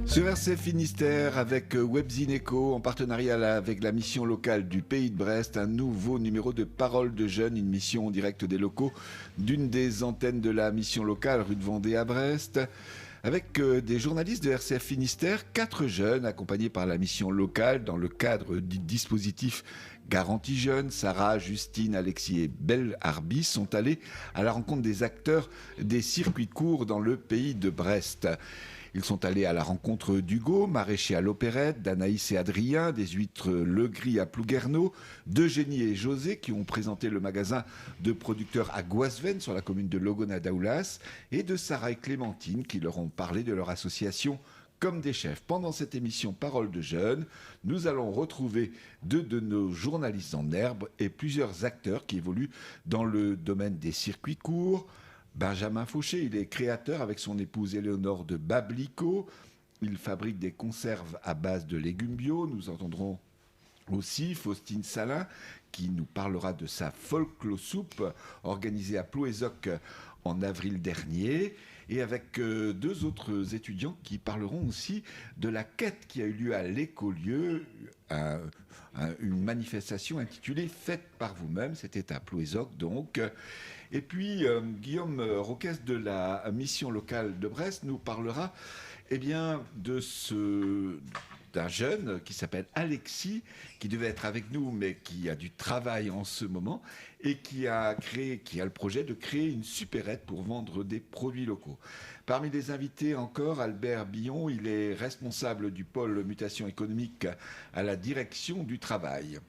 Sur RCF Finistère, avec Webzineco, en partenariat avec la mission locale du Pays de Brest, un nouveau numéro de Parole de Jeunes, une mission en direct des locaux d'une des antennes de la mission locale, rue de Vendée à Brest. Avec des journalistes de RCF Finistère, 4 jeunes accompagnés par la mission locale dans le cadre du dispositif Garantie Jeunes. Sarah, Justine, Alexis et Belle Arbi sont allés à la rencontre des acteurs des circuits courts dans le Pays de Brest. Ils sont allés à la rencontre d'Hugo, maraîcher à l'Opérette, d'Anaïs et Adrien, des huîtres Le Gris à Plouguerneau, d'Eugénie et José qui ont présenté le magasin de producteurs à Goisven sur la commune de Logona-Daoulas, et de Sarah et Clémentine qui leur ont parlé de leur association Comme des chefs. Pendant cette émission Parole de Jeunes, nous allons retrouver deux de nos journalistes en herbe et plusieurs acteurs qui évoluent dans le domaine des circuits courts. Benjamin Fauché, il est créateur avec son épouse Éléonore de Bablico. Il fabrique des conserves à base de légumes bio. Nous entendrons aussi Faustine Salin qui nous parlera de sa folklosoupe organisée à Plouézoc en avril dernier, et avec deux autres étudiants qui parleront aussi de la quête qui a eu lieu à l'Écolieu, une manifestation intitulée Faites par vous-même, c'était à Plouézoc donc. Et puis Guillaume Roquès de la mission locale de Brest nous parlera d'un jeune qui s'appelle Alexis, qui devait être avec nous, mais qui a du travail en ce moment, et qui a le projet de créer une supérette pour vendre des produits locaux. Parmi les invités encore, Albert Billon, il est responsable du pôle mutation économique à la direction du travail.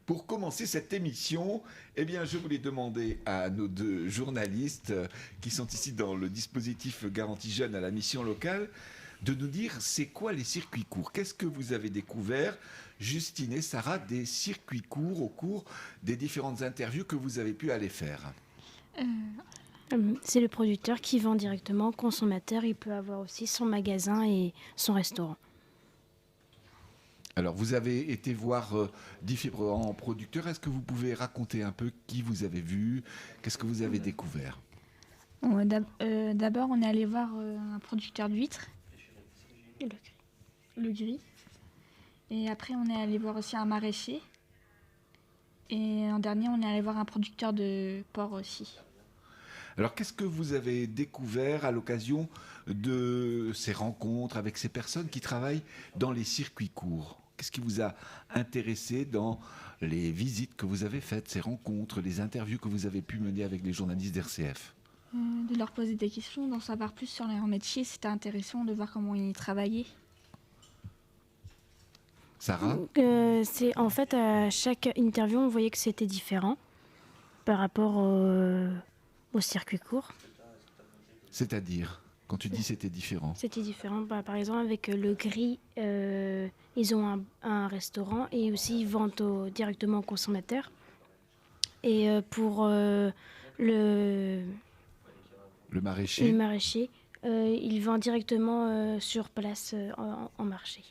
Pour commencer cette émission, je voulais demander à nos deux journalistes qui sont ici dans le dispositif Garantie Jeunes à la mission locale de nous dire c'est quoi les circuits courts. Qu'est-ce que vous avez découvert, Justine et Sarah, des circuits courts au cours des différentes interviews que vous avez pu aller faire? C'est le producteur qui vend directement au consommateur. Il peut avoir aussi son magasin et son restaurant. Alors, vous avez été voir différents producteurs. Est-ce que vous pouvez raconter un peu qui vous avez vu? Qu'est-ce que vous avez découvert? D'abord, on est allé voir un producteur d'huîtres, le gris. Et après, on est allé voir aussi un maraîcher. Et en dernier, on est allé voir un producteur de porc aussi. Alors, qu'est-ce que vous avez découvert à l'occasion de ces rencontres avec ces personnes qui travaillent dans les circuits courts? Qu'est-ce qui vous a intéressé dans les visites que vous avez faites, ces rencontres, les interviews que vous avez pu mener avec les journalistes d'RCF? De leur poser des questions, d'en savoir plus sur leur métier. C'était intéressant de voir comment ils travaillaient. Sarah? C'est en fait à chaque interview, on voyait que c'était différent par rapport au circuit court. C'est-à-dire, quand tu dis c'était différent? C'était différent. Par exemple, avec le gris, ils ont un restaurant et aussi ils vendent directement aux consommateurs. Et pour le maraîcher, il vend directement sur place en marché.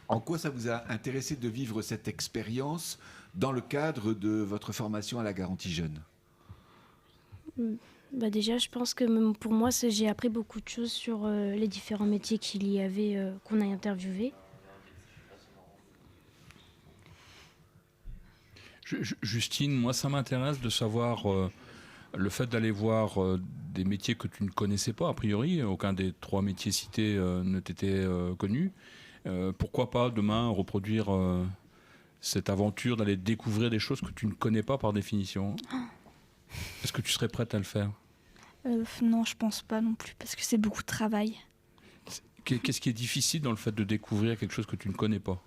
En quoi ça vous a intéressé de vivre cette expérience dans le cadre de votre formation à la Garantie Jeunes? Déjà, je pense que même pour moi, j'ai appris beaucoup de choses sur les différents métiers qu'il y avait, qu'on a interviewés. Justine, moi, ça m'intéresse de savoir le fait d'aller voir des métiers que tu ne connaissais pas, a priori. Aucun des 3 métiers cités ne t'était connu. Pourquoi pas demain reproduire cette aventure d'aller découvrir des choses que tu ne connais pas par définition? Est-ce que tu serais prête à le faire? Non, je pense pas non plus, parce que c'est beaucoup de travail. Qu'est-ce qui est difficile dans le fait de découvrir quelque chose que tu ne connais pas?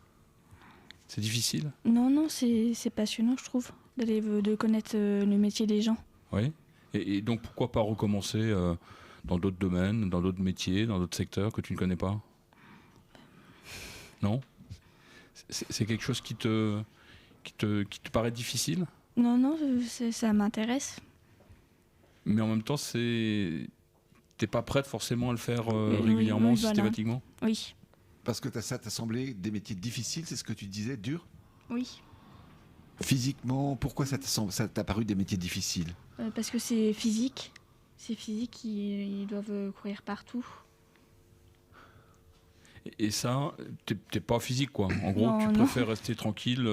C'est difficile? Non, c'est passionnant, je trouve, de connaître le métier des gens. Oui. Et donc pourquoi pas recommencer dans d'autres domaines, dans d'autres métiers, dans d'autres secteurs que tu ne connais pas? Non? C'est quelque chose qui te paraît difficile? Non, ça m'intéresse. Mais en même temps, t'es pas prête forcément à le faire régulièrement, systématiquement? Oui. Parce que ça t'a semblé des métiers difficiles, c'est ce que tu disais, durs? Oui. Physiquement, pourquoi ça t'a paru des métiers difficiles? Parce que c'est physique. C'est physique, ils doivent courir partout. Et ça, t'es pas physique, quoi. En gros, Non, tu non. préfères rester tranquille,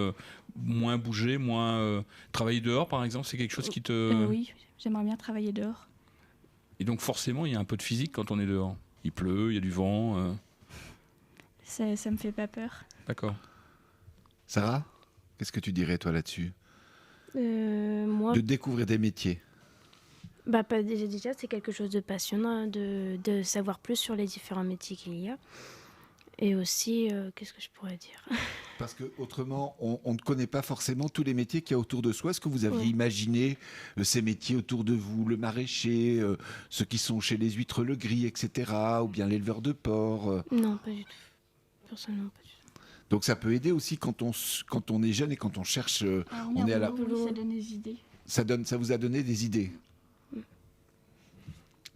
moins bouger, moins travailler dehors, par exemple, c'est quelque chose qui te... Oui, j'aimerais bien travailler dehors. Et donc forcément, il y a un peu de physique quand on est dehors. Il pleut, il y a du vent. Ça me fait pas peur. D'accord. Sarah, qu'est-ce que tu dirais toi là-dessus? Moi, De découvrir des métiers. déjà, c'est quelque chose de passionnant de savoir plus sur les différents métiers qu'il y a. Et aussi, qu'est-ce que je pourrais dire? Parce que autrement, on ne connaît pas forcément tous les métiers qu'il y a autour de soi. Est-ce que vous aviez Oui. imaginé ces métiers autour de vous, le maraîcher, ceux qui sont chez les huîtres le gris, etc., ou bien l'éleveur de porc Non, pas du tout. Personnellement, pas du tout. Donc ça peut aider aussi quand on est jeune et quand on cherche. On est à la- Ça donne des idées. Ça vous a donné des idées.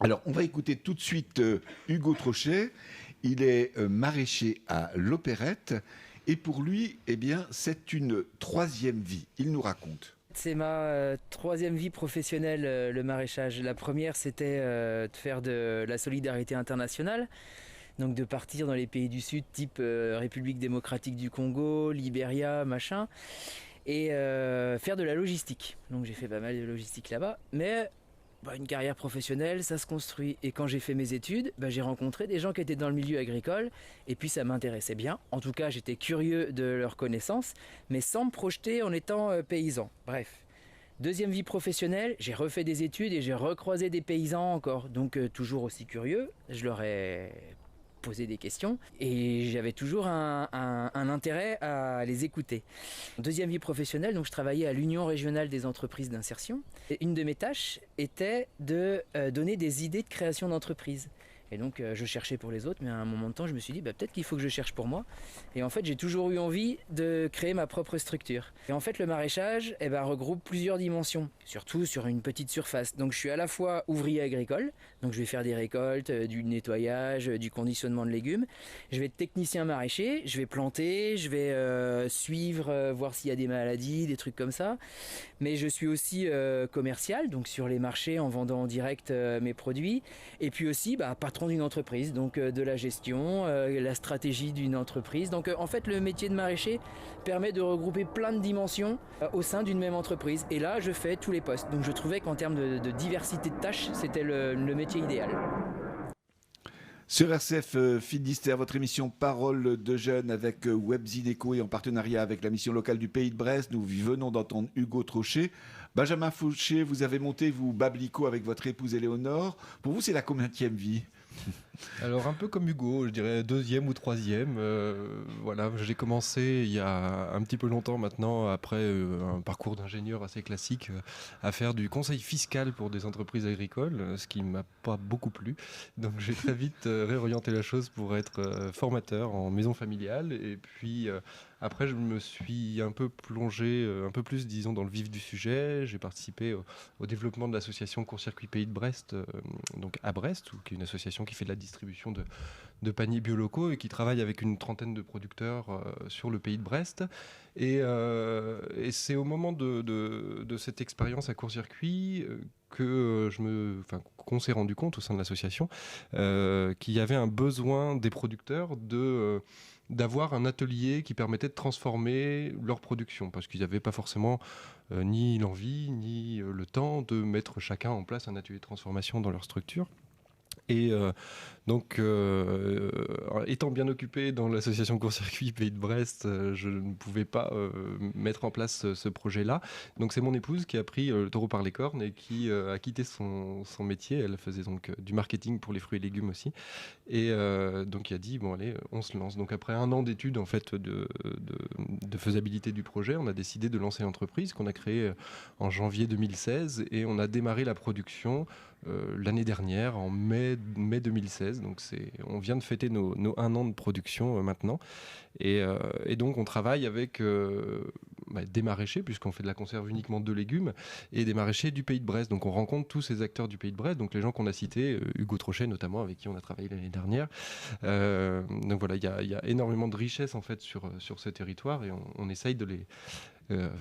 Alors, on va écouter tout de suite Hugo Trochet. Il est maraîcher à l'Opérette. Et pour lui, eh bien, c'est une troisième vie. Il nous raconte. C'est ma troisième vie professionnelle, le maraîchage. La première, c'était de faire de la solidarité internationale. Donc de partir dans les pays du Sud, type République démocratique du Congo, Libéria, machin. Et faire de la logistique. Donc j'ai fait pas mal de logistique là-bas. Mais une carrière professionnelle, ça se construit. Et quand j'ai fait mes études, j'ai rencontré des gens qui étaient dans le milieu agricole. Et puis ça m'intéressait bien. En tout cas, j'étais curieux de leurs connaissances, mais sans me projeter en étant paysan. Bref. Deuxième vie professionnelle, j'ai refait des études et j'ai recroisé des paysans encore. Donc toujours aussi curieux. Je leur ai posé des questions et j'avais toujours un intérêt à les écouter. Deuxième vie professionnelle, donc je travaillais à l'Union régionale des entreprises d'insertion. Et une de mes tâches était de donner des idées de création d'entreprise. Et donc je cherchais pour les autres, mais à un moment de temps je me suis dit peut-être qu'il faut que je cherche pour moi. Et en fait j'ai toujours eu envie de créer ma propre structure. Et en fait le maraîchage regroupe plusieurs dimensions, surtout sur une petite surface. Donc je suis à la fois ouvrier agricole, donc je vais faire des récoltes, du nettoyage, du conditionnement de légumes. Je vais être technicien maraîcher, je vais planter, je vais suivre, voir s'il y a des maladies, des trucs comme ça. Mais je suis aussi commercial, donc sur les marchés en vendant en direct mes produits. Et puis aussi patron d'une entreprise, donc de la gestion, la stratégie d'une entreprise. Donc en fait le métier de maraîcher permet de regrouper plein de dimensions au sein d'une même entreprise. Et là je fais tous les postes. Donc je trouvais qu'en termes de diversité de tâches, c'était le métier idéal. Sur RCF Finistère, votre émission Parole de jeunes avec Webzineco et en partenariat avec la mission locale du Pays de Brest. Nous venons d'entendre Hugo Trochet. Benjamin Fauché, vous avez monté, vous, Bablico, avec votre épouse Éléonore. Pour vous, c'est la combienième vie? Alors un peu comme Hugo, je dirais deuxième ou troisième. Voilà, j'ai commencé il y a un petit peu longtemps maintenant, après un parcours d'ingénieur assez classique, à faire du conseil fiscal pour des entreprises agricoles, ce qui m'a pas beaucoup plu. Donc j'ai très vite réorienté la chose pour être formateur en maison familiale. Et puis après, je me suis un peu plongé, un peu plus, disons, dans le vif du sujet. J'ai participé au développement de l'association Court-Circuit Pays de Brest, donc à Brest, qui est une association qui fait de la distribution de paniers biolocaux et qui travaille avec une trentaine de producteurs sur le Pays de Brest. Et c'est au moment de cette expérience à Court-Circuit qu'on s'est rendu compte au sein de l'association qu'il y avait un besoin des producteurs d'avoir un atelier qui permettait de transformer leur production, parce qu'ils n'avaient pas forcément ni l'envie, ni le temps de mettre chacun en place un atelier de transformation dans leur structure. Et donc, étant bien occupé dans l'association Court-Circuit Pays de Brest, je ne pouvais pas mettre en place ce projet-là. Donc c'est mon épouse qui a pris le taureau par les cornes et qui a quitté son métier. Elle faisait donc du marketing pour les fruits et légumes aussi. Et donc il a dit, bon allez, on se lance. Donc après un an d'études en fait, de faisabilité du projet, on a décidé de lancer l'entreprise qu'on a créée en janvier 2016 et on a démarré la production l'année dernière, en mai 2016. Donc on vient de fêter nos 1 an de production maintenant. Et donc on travaille avec des maraîchers, puisqu'on fait de la conserve uniquement de légumes, et des maraîchers du Pays de Brest. Donc on rencontre tous ces acteurs du Pays de Brest, donc les gens qu'on a cités, Hugo Trochet notamment, avec qui on a travaillé l'année dernière. Donc voilà, il y a énormément de richesse en fait sur ce territoire, et on essaye de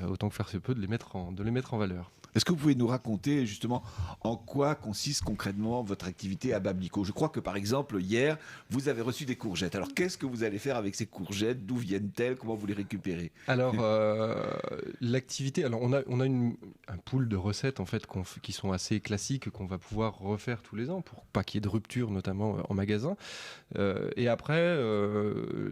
autant que faire se peut, de les mettre en valeur. Est-ce que vous pouvez nous raconter justement en quoi consiste concrètement votre activité à Bamlico? Je crois que par exemple hier, vous avez reçu des courgettes. Alors qu'est-ce que vous allez faire avec ces courgettes? D'où viennent-elles? Comment vous les récupérez? Alors, l'activité, alors on a un pool de recettes en fait qui sont assez classiques, qu'on va pouvoir refaire tous les ans pour pas qu'il y ait de rupture, notamment en magasin. Et après,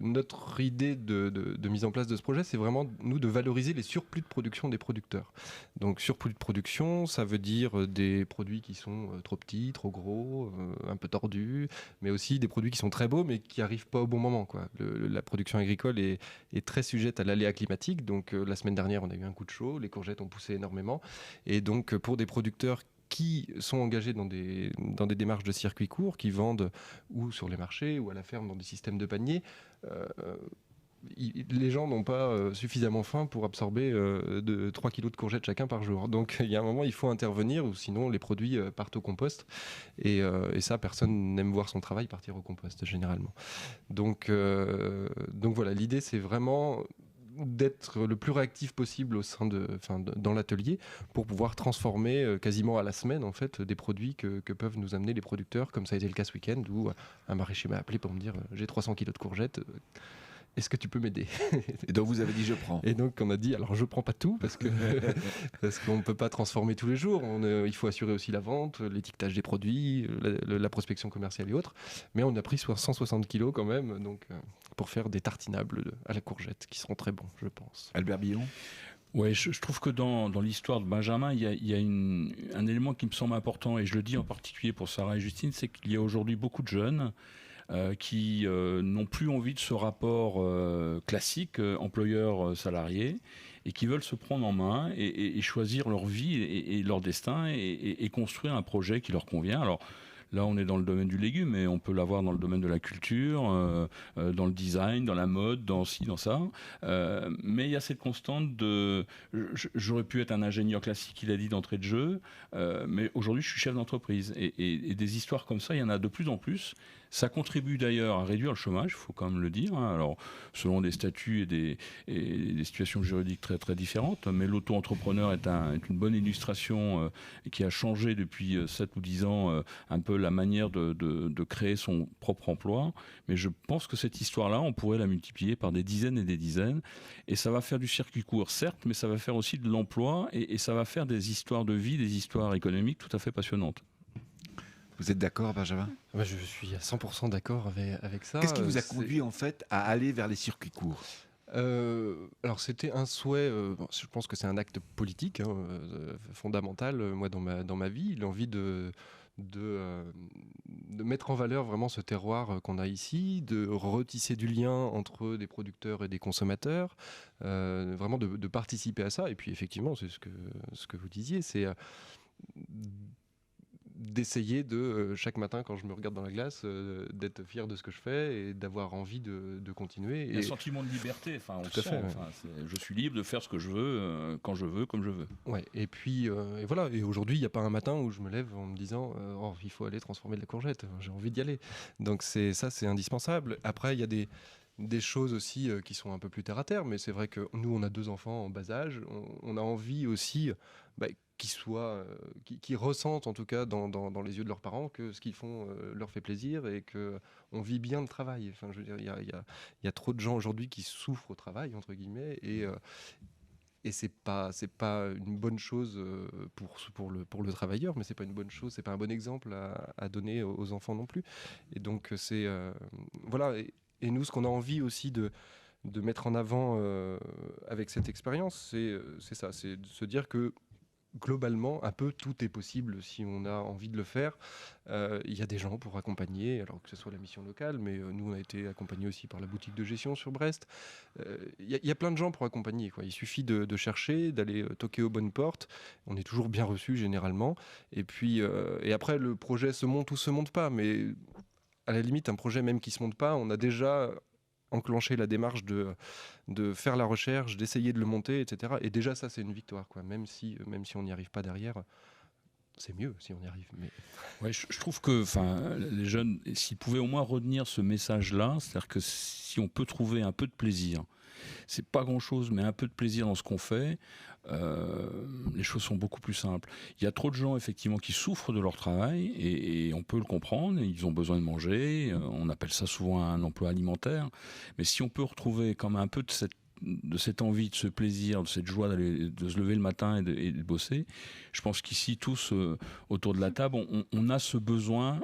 notre idée de mise en place de ce projet, c'est vraiment nous de valoriser les surplus de production des producteurs. Donc surplus de production, ça veut dire des produits qui sont trop petits, trop gros, un peu tordus, mais aussi des produits qui sont très beaux mais qui n'arrivent pas au bon moment, quoi. La production agricole est très sujette à l'aléa climatique. Donc la semaine dernière, on a eu un coup de chaud, les courgettes ont poussé énormément. Et donc pour des producteurs qui sont engagés dans des démarches de circuit court, qui vendent ou sur les marchés ou à la ferme dans des systèmes de panier, les gens n'ont pas suffisamment faim pour absorber 3 kilos de courgettes chacun par jour. Donc il y a un moment, il faut intervenir, ou sinon les produits partent au compost. Et ça, personne n'aime voir son travail partir au compost, généralement. Donc voilà, l'idée, c'est vraiment d'être le plus réactif possible dans l'atelier pour pouvoir transformer quasiment à la semaine en fait des produits que peuvent nous amener les producteurs, comme ça a été le cas ce week-end où un maraîcher m'a appelé pour me dire j'ai 300 kilos de courgettes, est-ce que tu peux m'aider? Et donc vous avez dit je prends. Et donc on a dit alors je prends pas tout parce qu'on ne peut pas transformer tous les jours. Il faut assurer aussi la vente, l'étiquetage des produits, la prospection commerciale et autres. Mais on a pris 160 kilos quand même, donc pour faire des tartinables à la courgette qui seront très bons, je pense. Albert Billon? Ouais, je trouve que dans l'histoire de Benjamin, il y a un élément qui me semble important, et je le dis en particulier pour Sarah et Justine, c'est qu'il y a aujourd'hui beaucoup de jeunes qui n'ont plus envie de ce rapport classique employeur-salarié et qui veulent se prendre en main et choisir leur vie et leur destin et construire un projet qui leur convient. Alors là, on est dans le domaine du légume, mais on peut l'avoir dans le domaine de la culture, dans le design, dans la mode, dans ci, dans ça. Mais il y a cette constante de... J'aurais pu être un ingénieur classique, il a dit d'entrée de jeu, mais aujourd'hui, je suis chef d'entreprise. Et des histoires comme ça, il y en a de plus en plus. Ça contribue d'ailleurs à réduire le chômage, il faut quand même le dire, hein. Alors, selon des statuts et des situations juridiques très, très différentes, mais l'auto-entrepreneur est une bonne illustration qui a changé depuis 7 ou 10 ans un peu la manière de créer son propre emploi. Mais je pense que cette histoire-là, on pourrait la multiplier par des dizaines et des dizaines. Et ça va faire du circuit court, certes, mais ça va faire aussi de l'emploi et ça va faire des histoires de vie, des histoires économiques tout à fait passionnantes. Vous êtes d'accord, Benjamin? Je suis à 100% d'accord avec ça. Qu'est-ce qui vous a conduit en fait à aller vers les circuits courts? Alors c'était un souhait, je pense que c'est un acte politique fondamental, moi dans ma vie, l'envie de mettre en valeur vraiment ce terroir qu'on a ici, de retisser du lien entre des producteurs et des consommateurs, vraiment de participer à ça. Et puis effectivement, c'est ce que vous disiez, c'est d'essayer chaque matin quand je me regarde dans la glace, d'être fier de ce que je fais et d'avoir envie de continuer. Il y a un sentiment de liberté, on le sent. Je suis libre de faire ce que je veux, quand je veux, comme je veux. Ouais, et puis et voilà. Et aujourd'hui, il n'y a pas un matin où je me lève en me disant il faut aller transformer de la courgette, j'ai envie d'y aller. Donc c'est indispensable. Après, il y a des choses aussi qui sont un peu plus terre à terre, mais c'est vrai que nous, on a 2 enfants en bas âge. On a envie aussi qui ressentent en tout cas dans les yeux de leurs parents que ce qu'ils font leur fait plaisir et qu'on vit bien le travail. Enfin, je veux dire, il y a trop de gens aujourd'hui qui souffrent au travail, entre guillemets, et c'est pas une bonne chose pour le travailleur, mais c'est pas une bonne chose, c'est pas un bon exemple à donner aux enfants non plus. Et donc c'est voilà. Et nous, ce qu'on a envie aussi de mettre en avant avec cette expérience, c'est ça, c'est de se dire que globalement, un peu tout est possible si on a envie de le faire. Il y a des gens pour accompagner, alors que ce soit la mission locale, mais nous on a été accompagnés aussi par la boutique de gestion sur Brest. Il y a plein de gens pour accompagner, quoi. Il suffit de chercher, d'aller toquer aux bonnes portes. On est toujours bien reçu généralement. Et puis et après le projet se monte ou se monte pas, mais à la limite un projet même qui se monte pas, on a déjà enclencher la démarche de faire la recherche, d'essayer de le monter, etc. Et déjà ça c'est une victoire, quoi. Même si on n'y arrive pas derrière, c'est mieux si on y arrive. Mais... Ouais, je trouve que les jeunes, s'ils pouvaient au moins retenir ce message-là, c'est-à-dire que si on peut trouver un peu de plaisir, c'est pas grand-chose, mais un peu de plaisir dans ce qu'on fait, les choses sont beaucoup plus simples. Il y a trop de gens effectivement qui souffrent de leur travail et on peut le comprendre, ils ont besoin de manger, on appelle ça souvent un emploi alimentaire, mais si on peut retrouver quand même un peu de cette envie, de ce plaisir, de cette joie de se lever le matin et de bosser. Je pense qu'ici, tous autour de la table, on a ce besoin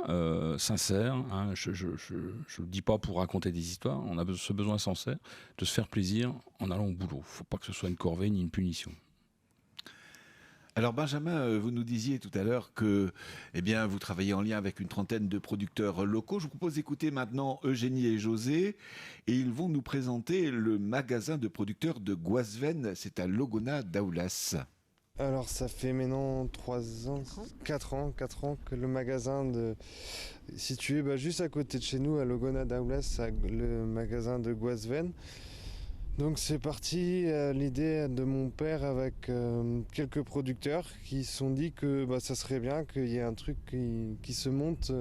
sincère, hein, je ne le dis pas pour raconter des histoires, on a ce besoin sincère de se faire plaisir en allant au boulot. Il ne faut pas que ce soit une corvée ni une punition. Alors Benjamin, vous nous disiez tout à l'heure que vous travaillez en lien avec une trentaine de producteurs locaux. Je vous propose d'écouter maintenant Eugénie et José et ils vont nous présenter le magasin de producteurs de Goisven, c'est à Logona d'Aoulas. Alors ça fait maintenant 4 ans que le magasin est situé juste à côté de chez nous à Logona d'Aoulas, le magasin de Goisven. Donc c'est parti l'idée de mon père avec quelques producteurs qui se sont dit que ça serait bien qu'il y ait un truc qui se monte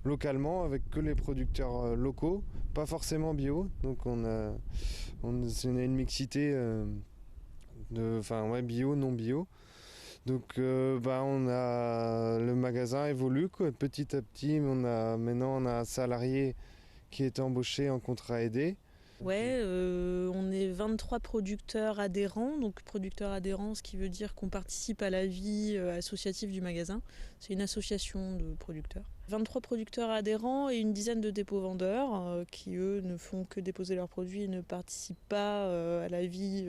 localement avec que les producteurs locaux, pas forcément bio. Donc on a une mixité bio, non bio. Donc le magasin évolue petit à petit. Maintenant on a un salarié qui est embauché en contrat aidé. Ouais, on est 23 producteurs adhérents. Donc producteurs adhérents, ce qui veut dire qu'on participe à la vie associative du magasin. C'est une association de producteurs. 23 producteurs adhérents et une dizaine de dépôts-vendeurs qui, eux, ne font que déposer leurs produits et ne participent pas à la vie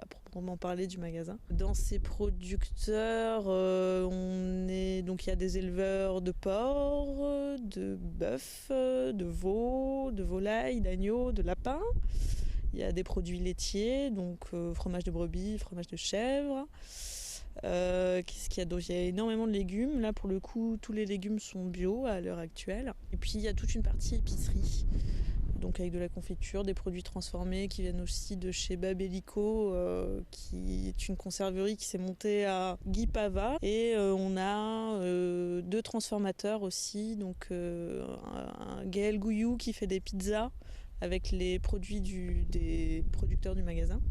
proprement parler du magasin. Dans ces producteurs, donc il y a des éleveurs de porcs, de bœufs, de veaux, de volailles, d'agneaux, de lapins. Il y a des produits laitiers, donc fromage de brebis, fromage de chèvre. Qu'est-ce qu'il y a d'autre ? Il y a énormément de légumes. Là, pour le coup, tous les légumes sont bio à l'heure actuelle. Et puis, il y a toute une partie épicerie. Donc, avec de la confiture, des produits transformés qui viennent aussi de chez Babellico, qui est une conserverie qui s'est montée à Guy Pava. Et on a 2 transformateurs aussi. Donc, un Gaël Gouillou qui fait des pizzas avec les produits des producteurs du magasin.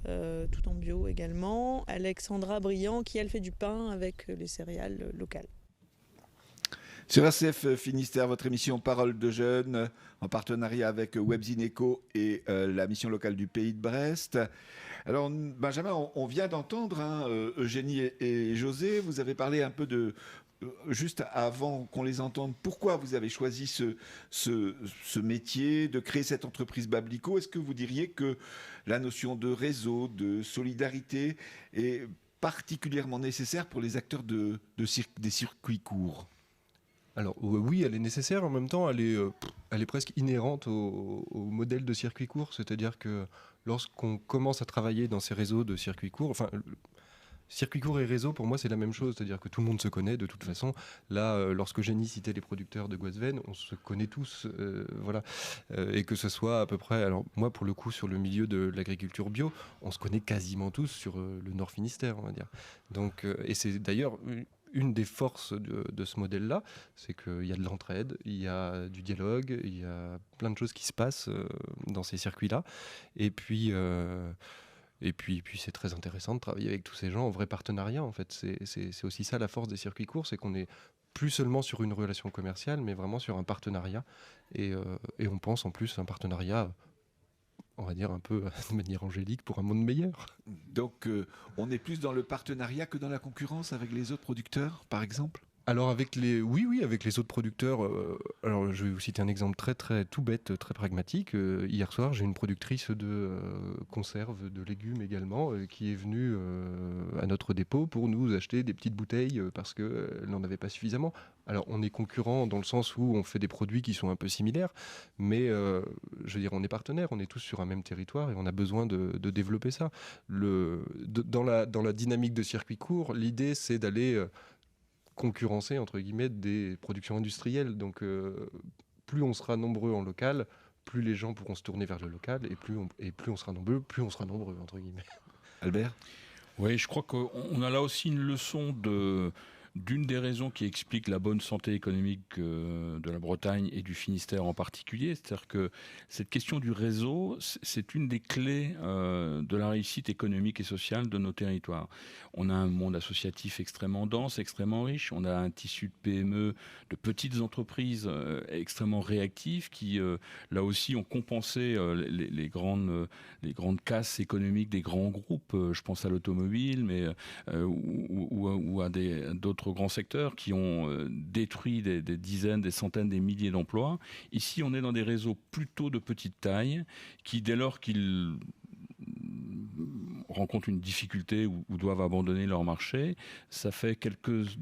Tout en bio également. Alexandra Briand qui elle fait du pain avec les céréales locales. Sur RCF Finistère, votre émission Parole de jeunes, en partenariat avec Webzineco et la mission locale du Pays de Brest. Alors Benjamin, on vient d'entendre Eugénie et José, vous avez parlé un peu de... Juste avant qu'on les entende, pourquoi vous avez choisi ce métier, de créer cette entreprise Babellico ? Est-ce que vous diriez que la notion de réseau, de solidarité est particulièrement nécessaire pour les acteurs des circuits courts ? Alors oui, elle est nécessaire, en même temps elle est presque inhérente au modèle de circuit court, c'est-à-dire que lorsqu'on commence à travailler dans ces réseaux de circuits courts, circuit court et réseau, pour moi, c'est la même chose. C'est-à-dire que tout le monde se connaît de toute façon. Là, lorsque Eugénie citait les producteurs de Goisven, on se connaît tous. Voilà. Et que ce soit à peu près... Alors moi, pour le coup, sur le milieu de l'agriculture bio, on se connaît quasiment tous sur le Nord Finistère, on va dire. Donc, et c'est d'ailleurs... Une des forces de ce modèle-là, c'est qu'il y a de l'entraide, il y a du dialogue, il y a plein de choses qui se passent dans ces circuits-là. Et puis c'est très intéressant de travailler avec tous ces gens en vrai partenariat. En fait, c'est aussi ça la force des circuits courts, c'est qu'on est plus seulement sur une relation commerciale, mais vraiment sur un partenariat. Et on pense en plus un partenariat, on va dire un peu de manière angélique, pour un monde meilleur. Donc on est plus dans le partenariat que dans la concurrence avec les autres producteurs, par exemple ? Alors avec les autres producteurs, alors je vais vous citer un exemple très tout bête, très pragmatique. Hier soir, j'ai une productrice de conserve de légumes également qui est venue à notre dépôt pour nous acheter des petites bouteilles parce qu'elle n'en avait pas suffisamment. Alors on est concurrents dans le sens où on fait des produits qui sont un peu similaires, mais je veux dire on est partenaires, on est tous sur un même territoire et on a besoin de développer ça. Dans la dynamique de circuit court, l'idée c'est d'aller concurrencer entre guillemets des productions industrielles. Donc plus on sera nombreux en local, plus les gens pourront se tourner vers le local et plus on sera nombreux entre guillemets. Albert ? Oui, je crois qu'on a là aussi une leçon d'une des raisons qui explique la bonne santé économique de la Bretagne et du Finistère en particulier. C'est-à-dire que cette question du réseau, c'est une des clés de la réussite économique et sociale de nos territoires. On a un monde associatif extrêmement dense, extrêmement riche. On a un tissu de PME, de petites entreprises extrêmement réactives qui, là aussi, ont compensé les grandes casses économiques des grands groupes. Je pense à l'automobile, mais ou à d'autres grands secteurs qui ont détruit des dizaines, des centaines, des milliers d'emplois. Ici, on est dans des réseaux plutôt de petite taille qui, dès lors qu'ils rencontrent une difficulté ou doivent abandonner leur marché, ça fait quelques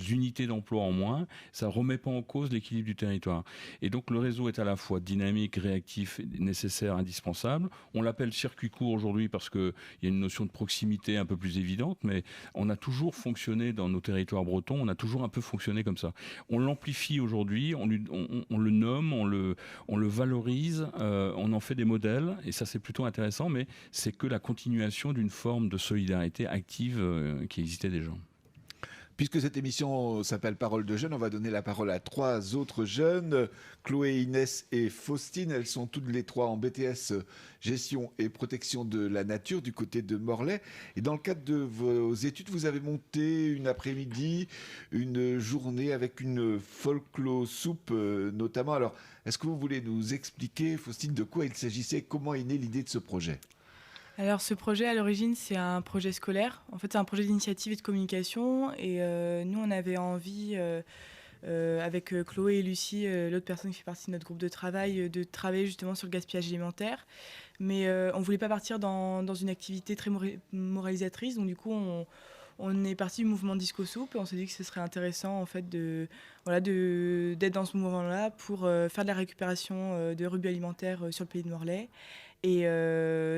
unités d'emploi en moins, ça ne remet pas en cause l'équilibre du territoire. Et donc le réseau est à la fois dynamique, réactif, nécessaire, indispensable. On l'appelle circuit court aujourd'hui parce qu'il y a une notion de proximité un peu plus évidente, mais on a toujours fonctionné dans nos territoires bretons, on a toujours un peu fonctionné comme ça. On l'amplifie aujourd'hui, on le nomme, on le valorise, on en fait des modèles, et ça c'est plutôt intéressant, mais c'est que la continuation d'une forme de solidarité active qui existait déjà. Puisque cette émission s'appelle Parole de jeunes, on va donner la parole à 3 autres jeunes, Chloé, Inès et Faustine. Elles sont toutes les 3 en BTS Gestion et Protection de la Nature du côté de Morlaix. Et dans le cadre de vos études, vous avez monté une après-midi, une journée avec une folklo-soupe notamment. Alors, est-ce que vous voulez nous expliquer, Faustine, de quoi il s'agissait, comment est née l'idée de ce projet ? Alors ce projet à l'origine c'est un projet scolaire, en fait c'est un projet d'initiative et de communication et nous on avait envie avec Chloé et Lucie, l'autre personne qui fait partie de notre groupe de travailler justement sur le gaspillage alimentaire, mais on ne voulait pas partir dans une activité très moralisatrice, donc du coup on est parti du mouvement Disco Soup et on s'est dit que ce serait intéressant en fait d'être dans ce mouvement-là pour faire de la récupération de rebuts alimentaires sur le pays de Morlaix et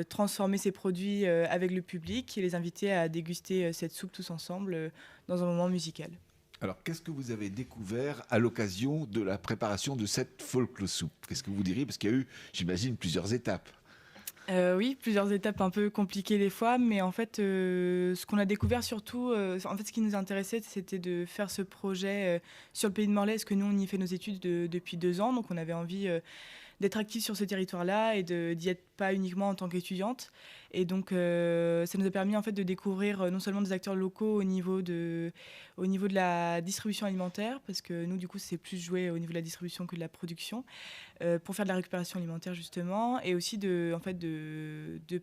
transformer ces produits avec le public et les inviter à déguster cette soupe tous ensemble dans un moment musical. Alors, qu'est-ce que vous avez découvert à l'occasion de la préparation de cette folklore soupe ? Qu'est-ce que vous diriez ? Parce qu'il y a eu, j'imagine, plusieurs étapes. Oui, plusieurs étapes un peu compliquées des fois, mais en fait, ce qu'on a découvert surtout, en fait, ce qui nous intéressait, c'était de faire ce projet sur le pays de Morlaix, parce que nous, on y fait nos études depuis 2 ans, donc on avait envie d'être actifs sur ce territoire-là et d'y être pas uniquement en tant qu'étudiante. Et donc, ça nous a permis en fait de découvrir non seulement des acteurs locaux au niveau de la distribution alimentaire, parce que nous, du coup, c'est plus joué au niveau de la distribution que de la production, pour faire de la récupération alimentaire justement, et aussi de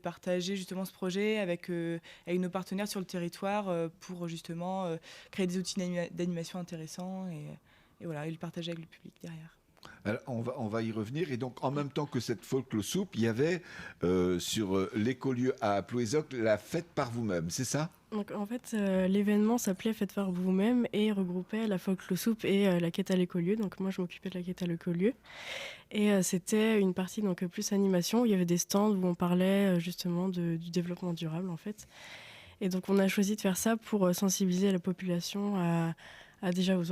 partager justement ce projet avec nos partenaires sur le territoire pour justement créer des outils d'animation intéressants et voilà, et le partager avec le public derrière. Alors, on va y revenir. Et donc, en même temps que cette folklore soupe, il y avait sur l'écolieu à Plouézoc la fête par vous-même, c'est ça ? Donc, en fait, l'événement s'appelait Fête par vous-même et regroupait la folklore soupe et la quête à l'écolieu. Donc, moi, je m'occupais de la quête à l'écolieu. Et c'était une partie donc plus animation où il y avait des stands où on parlait justement du développement durable, en fait. Et donc, on a choisi de faire ça pour sensibiliser la population déjà aux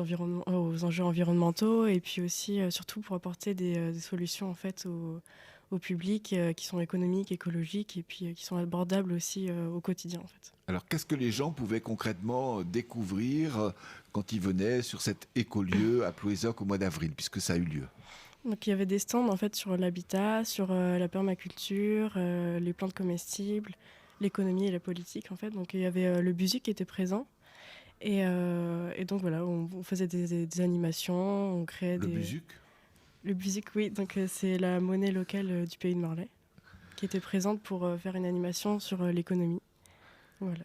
enjeux environnementaux et puis aussi surtout pour apporter des solutions en fait au public qui sont économiques, écologiques et puis qui sont abordables aussi au quotidien en fait. Alors qu'est-ce que les gens pouvaient concrètement découvrir quand ils venaient sur cet écolieu à Plouézoc au mois d'avril, puisque ça a eu lieu ? Donc il y avait des stands en fait sur l'habitat, sur la permaculture, les plantes comestibles, l'économie et la politique en fait. Donc il y avait le BUSUC qui était présent. Et donc voilà, on faisait des animations, on créait Le BUSUC ? Le BUSUC, oui, donc c'est la monnaie locale du pays de Morlaix, qui était présente pour faire une animation sur l'économie. Voilà.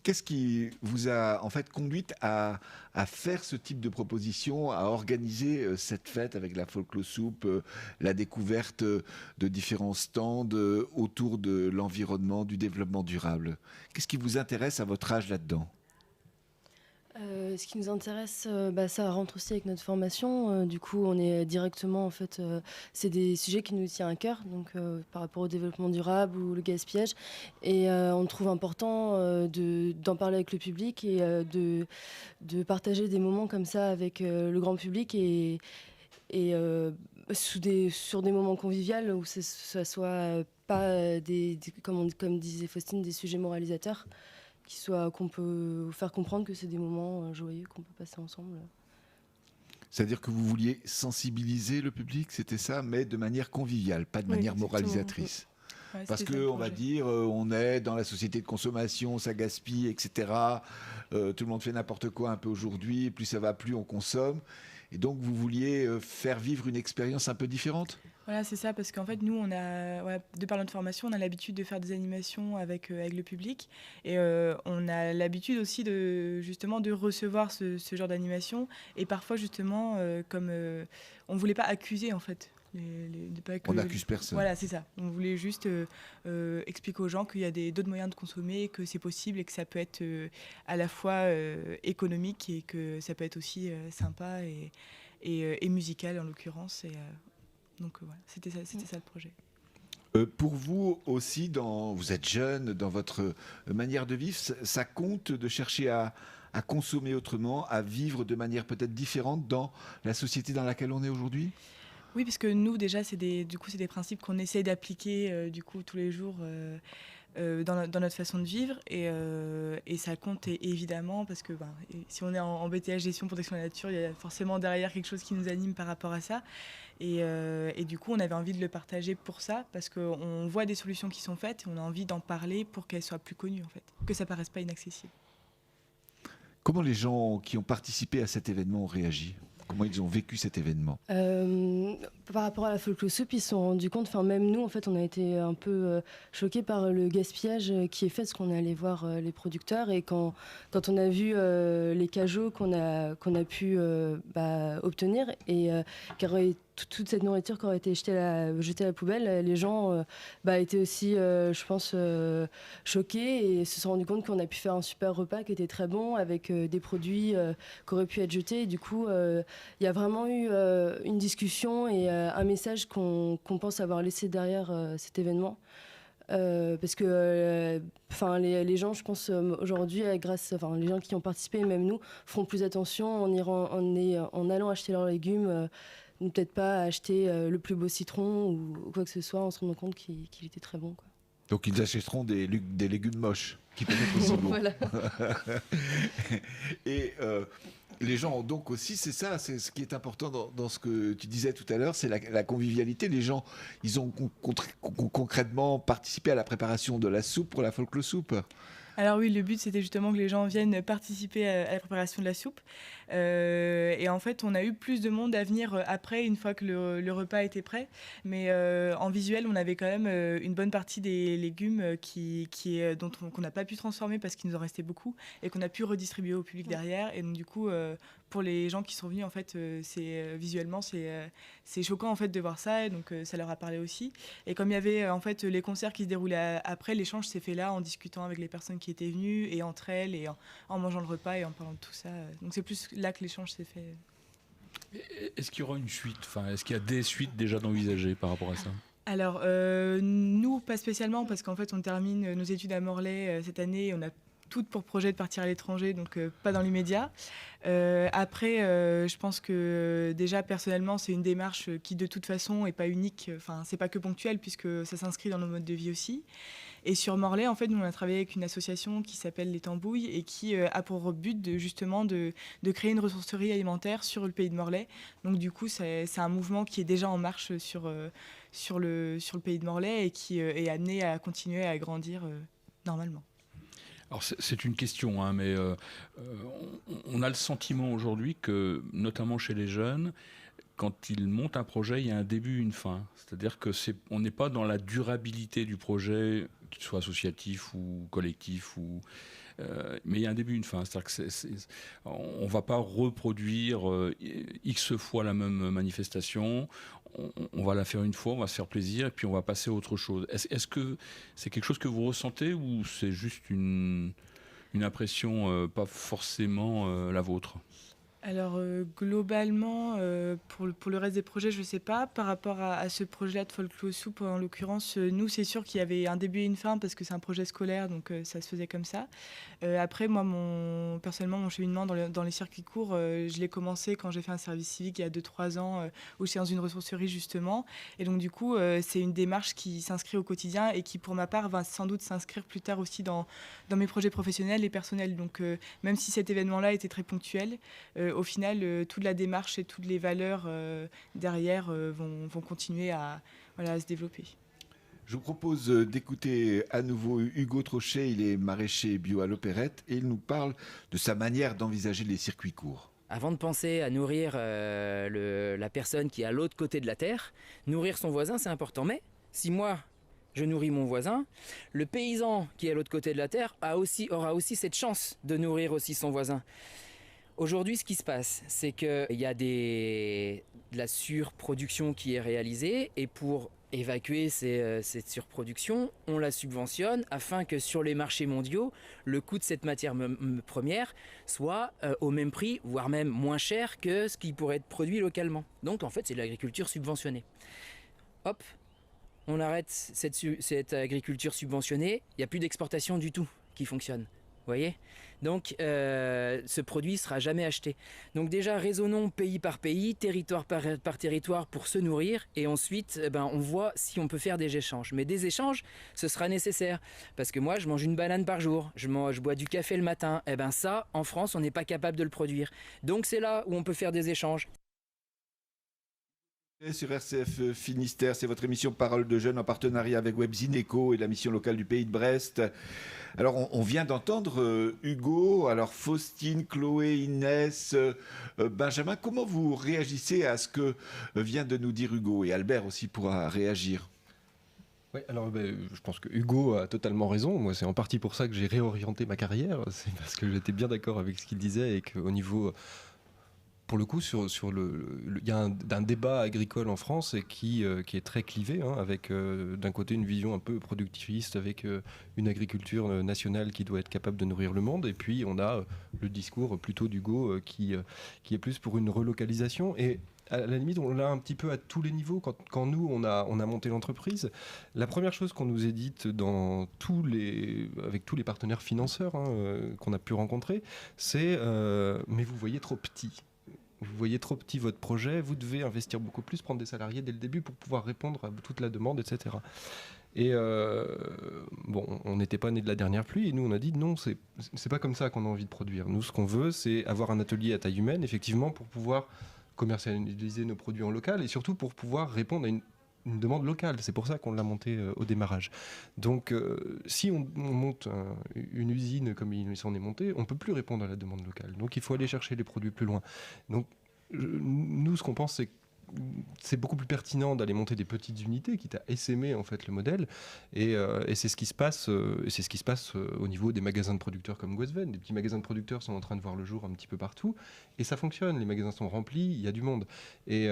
Qu'est-ce qui vous a en fait conduite à faire ce type de proposition, à organiser cette fête avec la folklore soupe, la découverte de différents stands autour de l'environnement, du développement durable ? Qu'est-ce qui vous intéresse à votre âge là-dedans ? Ce qui nous intéresse, ça rentre aussi avec notre formation. Du coup, on est directement, en fait, c'est des sujets qui nous tiennent à cœur, donc par rapport au développement durable ou le gaspillage. Et on trouve important d'en parler avec le public et de partager des moments comme ça avec le grand public et sur des moments conviviaux où ça soit pas comme disait Faustine, des sujets moralisateurs, qu'on peut faire comprendre que c'est des moments joyeux qu'on peut passer ensemble. C'est-à-dire que vous vouliez sensibiliser le public, c'était ça, mais de manière conviviale, pas de manière moralisatrice. Ouais, Parce c'était ça le qu'on va projet. dire, on est dans la société de consommation, ça gaspille, etc. Tout le monde fait n'importe quoi un peu aujourd'hui, plus ça va, plus on consomme. Et donc, vous vouliez faire vivre une expérience un peu différente ? Voilà, c'est ça, parce qu'en fait, nous, de par notre formation, on a l'habitude de faire des animations avec le public. Et on a l'habitude aussi justement de recevoir ce genre d'animation. Et parfois, justement, comme on ne voulait pas accuser, en fait. On n'accuse personne. Voilà, c'est ça. On voulait juste expliquer aux gens qu'il y a d'autres moyens de consommer, que c'est possible et que ça peut être à la fois économique et que ça peut être aussi sympa et musical, en l'occurrence. Donc voilà, c'était ça le projet. Pour vous aussi, vous êtes jeune, dans votre manière de vivre, ça compte de chercher à consommer autrement, à vivre de manière peut-être différente dans la société dans laquelle on est aujourd'hui ? Oui, parce que nous, déjà, c'est des principes qu'on essaie d'appliquer tous les jours dans notre façon de vivre. Et ça compte évidemment, parce que si on est en BTS Gestion Protection de la Nature, il y a forcément derrière quelque chose qui nous anime par rapport à ça. Et du coup, on avait envie de le partager pour ça, parce qu'on voit des solutions qui sont faites et on a envie d'en parler pour qu'elles soient plus connues, en fait, que ça ne paraisse pas inaccessible. Comment les gens qui ont participé à cet événement ont réagi ? Comment ils ont vécu cet événement ? Par rapport à la Folklore Soup, ils se sont rendus compte, même nous, en fait, on a été un peu choqués par le gaspillage qui est fait, parce qu'on est allé voir les producteurs, et quand on a vu les cajots qu'on a pu obtenir, et toute cette nourriture qui aurait été jetée à la poubelle, les gens étaient aussi, je pense, choqués, et se sont rendus compte qu'on a pu faire un super repas qui était très bon, avec des produits qui auraient pu être jetés. Et du coup, il y a vraiment eu une discussion et un message qu'on pense avoir laissé derrière cet événement. Parce que les gens, je pense, aujourd'hui, les gens qui ont participé, et même nous, feront plus attention en allant acheter leurs légumes, peut-être pas acheter le plus beau citron ou quoi que ce soit, en se rendant compte qu'il était très bon, quoi. Donc ils achèteront des légumes moches, qui peuvent être aussi bons. Voilà. Et les gens ont donc aussi, c'est ça, c'est ce qui est important dans ce que tu disais tout à l'heure, c'est la convivialité. Les gens, ils ont concrètement participé à la préparation de la soupe pour la Folklore Soup. Alors oui, le but, c'était justement que les gens viennent participer à la préparation de la soupe. Et en fait, on a eu plus de monde à venir après, une fois que le repas était prêt. Mais en visuel, on avait quand même une bonne partie des légumes qu'on n'a pas pu transformer parce qu'il nous en restait beaucoup et qu'on a pu redistribuer au public derrière. Et donc du coup, pour les gens qui sont venus, en fait, visuellement, c'est choquant en fait de voir ça. Et donc ça leur a parlé aussi. Et comme il y avait en fait les concerts qui se déroulaient après, l'échange s'est fait là en discutant avec les personnes qui étaient venues et entre elles et en mangeant le repas et en parlant de tout ça. Donc c'est plus là que l'échange s'est fait. Est-ce qu'il y aura une suite ? Est-ce qu'il y a des suites déjà envisagées par rapport à ça ? Alors, nous, pas spécialement, parce qu'en fait, on termine nos études à Morlaix cette année et on a toutes pour projet de partir à l'étranger, donc pas dans l'immédiat. Après, je pense que déjà, personnellement, c'est une démarche qui, de toute façon, n'est pas unique. C'est pas que ponctuel, puisque ça s'inscrit dans nos modes de vie aussi. Et sur Morlaix, en fait, nous, on a travaillé avec une association qui s'appelle Les Tambouilles et qui a pour but de créer une ressourcerie alimentaire sur le pays de Morlaix. Donc, du coup, c'est un mouvement qui est déjà en marche sur le pays de Morlaix et qui est amené à continuer à grandir normalement. Alors c'est une question, mais on a le sentiment aujourd'hui que, notamment chez les jeunes, quand ils montent un projet, il y a un début, une fin. C'est-à-dire qu'on n'est pas dans la durabilité du projet, qu'il soit associatif ou collectif, mais il y a un début, une fin. C'est-à-dire qu'on ne va pas reproduire X fois la même manifestation. On va la faire une fois, on va se faire plaisir, et puis on va passer à autre chose. Est-ce que c'est quelque chose que vous ressentez, ou c'est juste une impression pas forcément la vôtre ? Alors globalement, pour le reste des projets, je ne sais pas. Par rapport à ce projet-là de Folklore Soup, en l'occurrence, nous, c'est sûr qu'il y avait un début et une fin parce que c'est un projet scolaire, donc ça se faisait comme ça. Après, moi, personnellement, mon cheminement dans les circuits courts, je l'ai commencé quand j'ai fait un service civique il y a 2-3 ans, où j'étais dans une ressourcerie justement. Et donc du coup, c'est une démarche qui s'inscrit au quotidien et qui, pour ma part, va sans doute s'inscrire plus tard aussi dans mes projets professionnels et personnels. Donc même si cet événement-là était très ponctuel, au final, toute la démarche et toutes les valeurs derrière vont continuer à se développer. Je vous propose d'écouter à nouveau Hugo Trochet. Il est maraîcher bio à l'Opérette et il nous parle de sa manière d'envisager les circuits courts. Avant de penser à nourrir la personne qui est à l'autre côté de la terre, nourrir son voisin, c'est important. Mais si moi, je nourris mon voisin, le paysan qui est à l'autre côté de la terre aura aussi cette chance de nourrir aussi son voisin. Aujourd'hui, ce qui se passe, c'est qu'il y a de la surproduction qui est réalisée et pour évacuer cette surproduction, on la subventionne afin que sur les marchés mondiaux, le coût de cette matière première soit au même prix, voire même moins cher que ce qui pourrait être produit localement. Donc en fait, c'est de l'agriculture subventionnée. Hop, on arrête cette agriculture subventionnée, il n'y a plus d'exportation du tout qui fonctionne. Vous voyez ? Donc ce produit ne sera jamais acheté. Donc déjà raisonnons pays par pays, territoire par territoire pour se nourrir et ensuite on voit si on peut faire des échanges. Mais des échanges, ce sera nécessaire parce que moi je mange une banane par jour, je bois du café le matin. Ça, en France, on n'est pas capable de le produire. Donc c'est là où on peut faire des échanges. Sur RCF Finistère, c'est votre émission Parole de Jeunes en partenariat avec Webzineco et la mission locale du Pays de Brest. Alors on vient d'entendre Hugo, alors Faustine, Chloé, Inès, Benjamin, comment vous réagissez à ce que vient de nous dire Hugo, et Albert aussi pourra réagir? Oui, alors je pense que Hugo a totalement raison. Moi, c'est en partie pour ça que j'ai réorienté ma carrière. C'est parce que j'étais bien d'accord avec ce qu'il disait et qu'au niveau... Pour le coup, il y a un débat agricole en France et qui est très clivé, avec d'un côté une vision un peu productiviste, avec une agriculture nationale qui doit être capable de nourrir le monde, et puis on a le discours plutôt d'Hugo qui est plus pour une relocalisation. Et à la limite, on l'a un petit peu à tous les niveaux. Quand nous, on a monté l'entreprise, la première chose qu'on nous ait dite avec tous les partenaires financeurs qu'on a pu rencontrer, c'est mais vous voyez trop petit. Vous voyez trop petit votre projet, vous devez investir beaucoup plus, prendre des salariés dès le début pour pouvoir répondre à toute la demande, etc. Et on n'était pas né de la dernière pluie et nous on a dit non, c'est pas comme ça qu'on a envie de produire. Nous, ce qu'on veut, c'est avoir un atelier à taille humaine, effectivement, pour pouvoir commercialiser nos produits en local et surtout pour pouvoir répondre à une demande locale. C'est pour ça qu'on l'a monté au démarrage. Donc, si on monte une usine comme il s'en est monté, on ne peut plus répondre à la demande locale. Donc, il faut aller chercher les produits plus loin. Donc, nous, ce qu'on pense, c'est que c'est beaucoup plus pertinent d'aller monter des petites unités, quitte à essaimer en fait le modèle, et c'est ce qui se passe. C'est ce qui se passe au niveau des magasins de producteurs comme Guesven. Des petits magasins de producteurs sont en train de voir le jour un petit peu partout, et ça fonctionne. Les magasins sont remplis, il y a du monde, et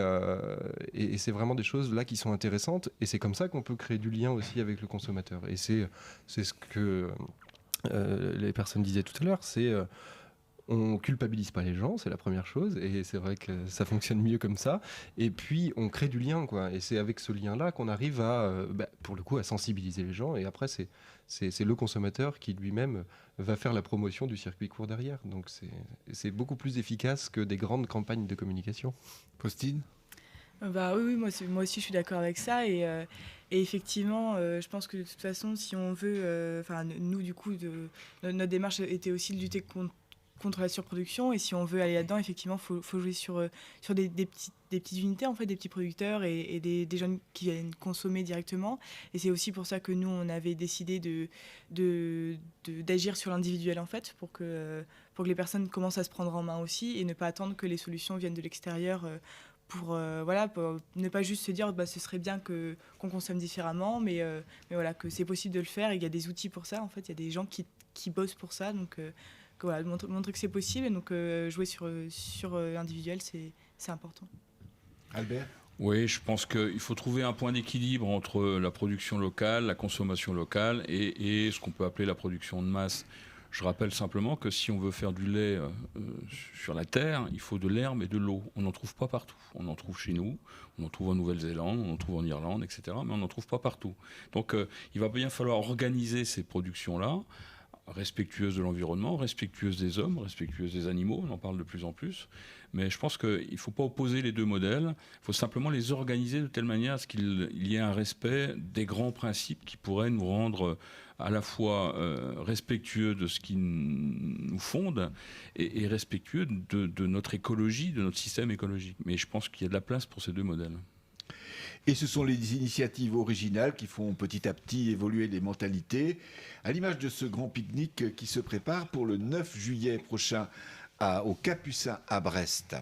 c'est vraiment des choses là qui sont intéressantes. Et c'est comme ça qu'on peut créer du lien aussi avec le consommateur. Et c'est ce que les personnes disaient tout à l'heure. On culpabilise pas les gens, c'est la première chose, et c'est vrai que ça fonctionne mieux comme ça. Et puis on crée du lien, quoi. Et c'est avec ce lien-là qu'on arrive pour le coup, à sensibiliser les gens. Et après, c'est le consommateur qui lui-même va faire la promotion du circuit court derrière. Donc c'est beaucoup plus efficace que des grandes campagnes de communication. Faustine ? Oui, moi aussi je suis d'accord avec ça. Et effectivement, je pense que de toute façon, si on veut, nous du coup, notre démarche était aussi de lutter contre la surproduction, et si on veut aller là-dedans, effectivement, faut jouer sur des petites unités, en fait, des petits producteurs et des jeunes qui viennent consommer directement. Et c'est aussi pour ça que nous, on avait décidé d'agir sur l'individuel, en fait, pour que les personnes commencent à se prendre en main aussi et ne pas attendre que les solutions viennent de l'extérieur pour ne pas juste se dire ce serait bien qu'on consomme différemment, mais voilà, que c'est possible de le faire et qu'il y a des outils pour ça. En fait, il y a des gens qui bossent pour ça, donc voilà, montrer que c'est possible, et donc jouer sur l'individuel, c'est important. Albert ? Oui, je pense qu'il faut trouver un point d'équilibre entre la production locale, la consommation locale et ce qu'on peut appeler la production de masse. Je rappelle simplement que si on veut faire du lait sur la terre, il faut de l'herbe et de l'eau. On n'en trouve pas partout. On en trouve chez nous, on en trouve en Nouvelle-Zélande, on en trouve en Irlande, etc. Mais on n'en trouve pas partout. Donc il va bien falloir organiser ces productions-là, respectueuses de l'environnement, respectueuses des hommes, respectueuses des animaux, on en parle de plus en plus. Mais je pense qu'il ne faut pas opposer les deux modèles, il faut simplement les organiser de telle manière à ce qu'il y ait un respect des grands principes qui pourraient nous rendre à la fois respectueux de ce qui nous fonde et respectueux de notre écologie, de notre système écologique. Mais je pense qu'il y a de la place pour ces deux modèles. Et ce sont les initiatives originales qui font petit à petit évoluer les mentalités, à l'image de ce grand pique-nique qui se prépare pour le 9 juillet prochain au Capucin à Brest.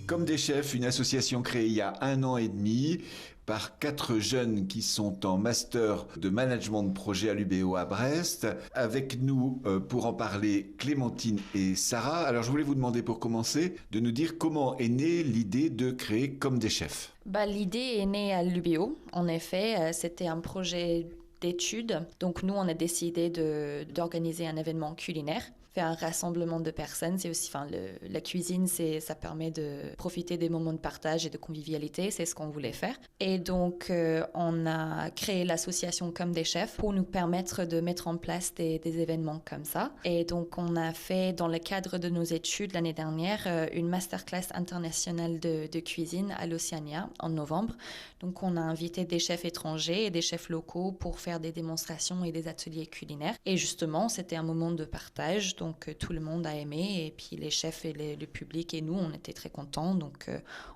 Comme des chefs, une association créée il y a 1 an et demi par 4 jeunes qui sont en master de management de projet à l'UBO à Brest. Avec nous pour en parler, Clémentine et Sarah. Alors je voulais vous demander pour commencer de nous dire comment est née l'idée de créer Comme des chefs. L'idée est née à l'UBO. En effet, c'était un projet d'études. Donc nous, on a décidé d'organiser un événement culinaire. Faire un rassemblement de personnes, c'est aussi, la cuisine, ça permet de profiter des moments de partage et de convivialité, c'est ce qu'on voulait faire. Et donc, on a créé l'association Comme des chefs pour nous permettre de mettre en place des événements comme ça. Et donc, on a fait, dans le cadre de nos études l'année dernière, une masterclass internationale de cuisine à l'Océania en novembre. Donc, on a invité des chefs étrangers et des chefs locaux pour faire des démonstrations et des ateliers culinaires. Et justement, c'était un moment de partage. Donc tout le monde a aimé, et puis les chefs et le public et nous, on était très contents. Donc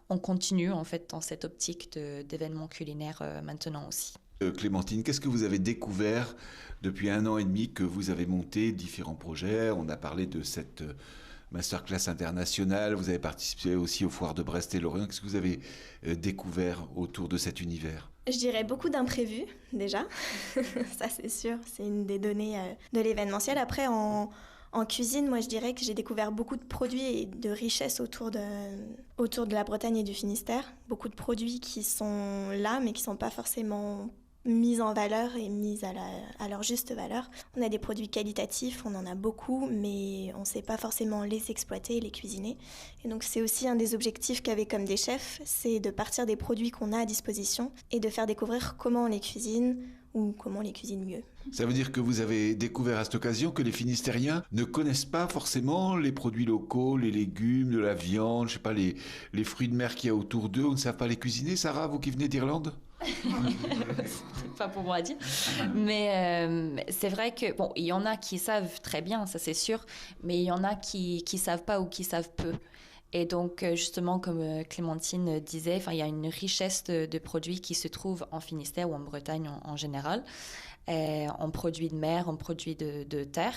on continue en fait dans cette optique d'événements culinaires maintenant aussi. Clémentine, qu'est-ce que vous avez découvert depuis 1 an et demi que vous avez monté différents projets? On a parlé de cette masterclass internationale, vous avez participé aussi aux foires de Brest et Lorient. Qu'est-ce que vous avez découvert autour de cet univers? Je dirais beaucoup d'imprévus déjà, ça c'est sûr, c'est une des données de l'événementiel. Après en cuisine, moi je dirais que j'ai découvert beaucoup de produits et de richesses autour de la Bretagne et du Finistère. Beaucoup de produits qui sont là mais qui ne sont pas forcément mis en valeur et mis à leur juste valeur. On a des produits qualitatifs, on en a beaucoup, mais on ne sait pas forcément les exploiter et les cuisiner. Et donc c'est aussi un des objectifs qu'avait Comme des chefs, c'est de partir des produits qu'on a à disposition et de faire découvrir comment on les cuisine ou comment on les cuisine mieux. Ça veut dire que vous avez découvert à cette occasion que les Finistériens ne connaissent pas forcément les produits locaux, les légumes, de la viande, je sais pas, les fruits de mer qu'il y a autour d'eux, on ne savent pas les cuisiner. Sarah, vous qui venez d'Irlande? C'est pas pour moi à dire, mais c'est vrai que il y en a qui savent très bien, ça c'est sûr, mais il y en a qui savent pas ou qui savent peu. Et donc, justement, comme Clémentine disait, il y a une richesse de produits qui se trouvent en Finistère ou en Bretagne en général, en produits de mer, en produits de terre.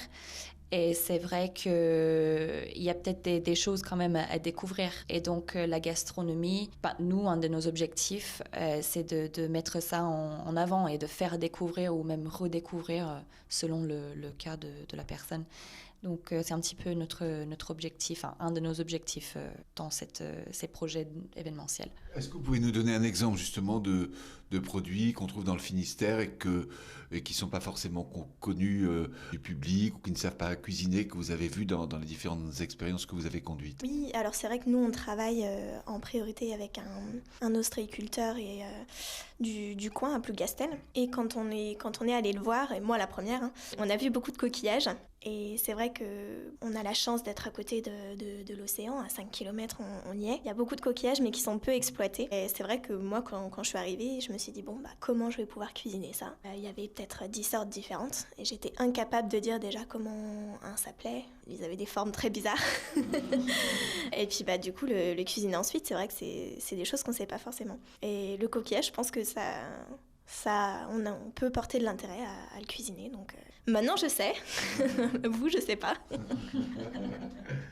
Et c'est vrai qu'il y a peut-être des choses quand même à découvrir. Et donc, la gastronomie, nous, un de nos objectifs, c'est de mettre ça en avant et de faire découvrir ou même redécouvrir selon le cas de la personne. Donc, c'est un petit peu notre objectif, un de nos objectifs dans ces projets événementiels. Est-ce que vous pouvez nous donner un exemple justement de produits qu'on trouve dans le Finistère et qui ne sont pas forcément connus du public ou qui ne savent pas cuisiner, que vous avez vu dans les différentes expériences que vous avez conduites? Oui, alors c'est vrai que nous, on travaille en priorité avec un ostréiculteur et, du coin à Plougastel. Et quand on est allé le voir, et moi la première, on a vu beaucoup de coquillages. Et c'est vrai qu'on a la chance d'être à côté de l'océan, à 5 km on y est. Il y a beaucoup de coquillages mais qui sont peu exploités. Et c'est vrai que moi quand je suis arrivée, je me suis dit comment je vais pouvoir cuisiner ça? Il y avait peut-être 10 sortes différentes et j'étais incapable de dire déjà comment un s'appelait. Ils avaient des formes très bizarres. Et puis du coup le cuisiner ensuite, c'est vrai que c'est des choses qu'on ne sait pas forcément. Et le coquillage, je pense que ça on peut porter de l'intérêt à le cuisiner. Donc maintenant je sais, vous je sais pas.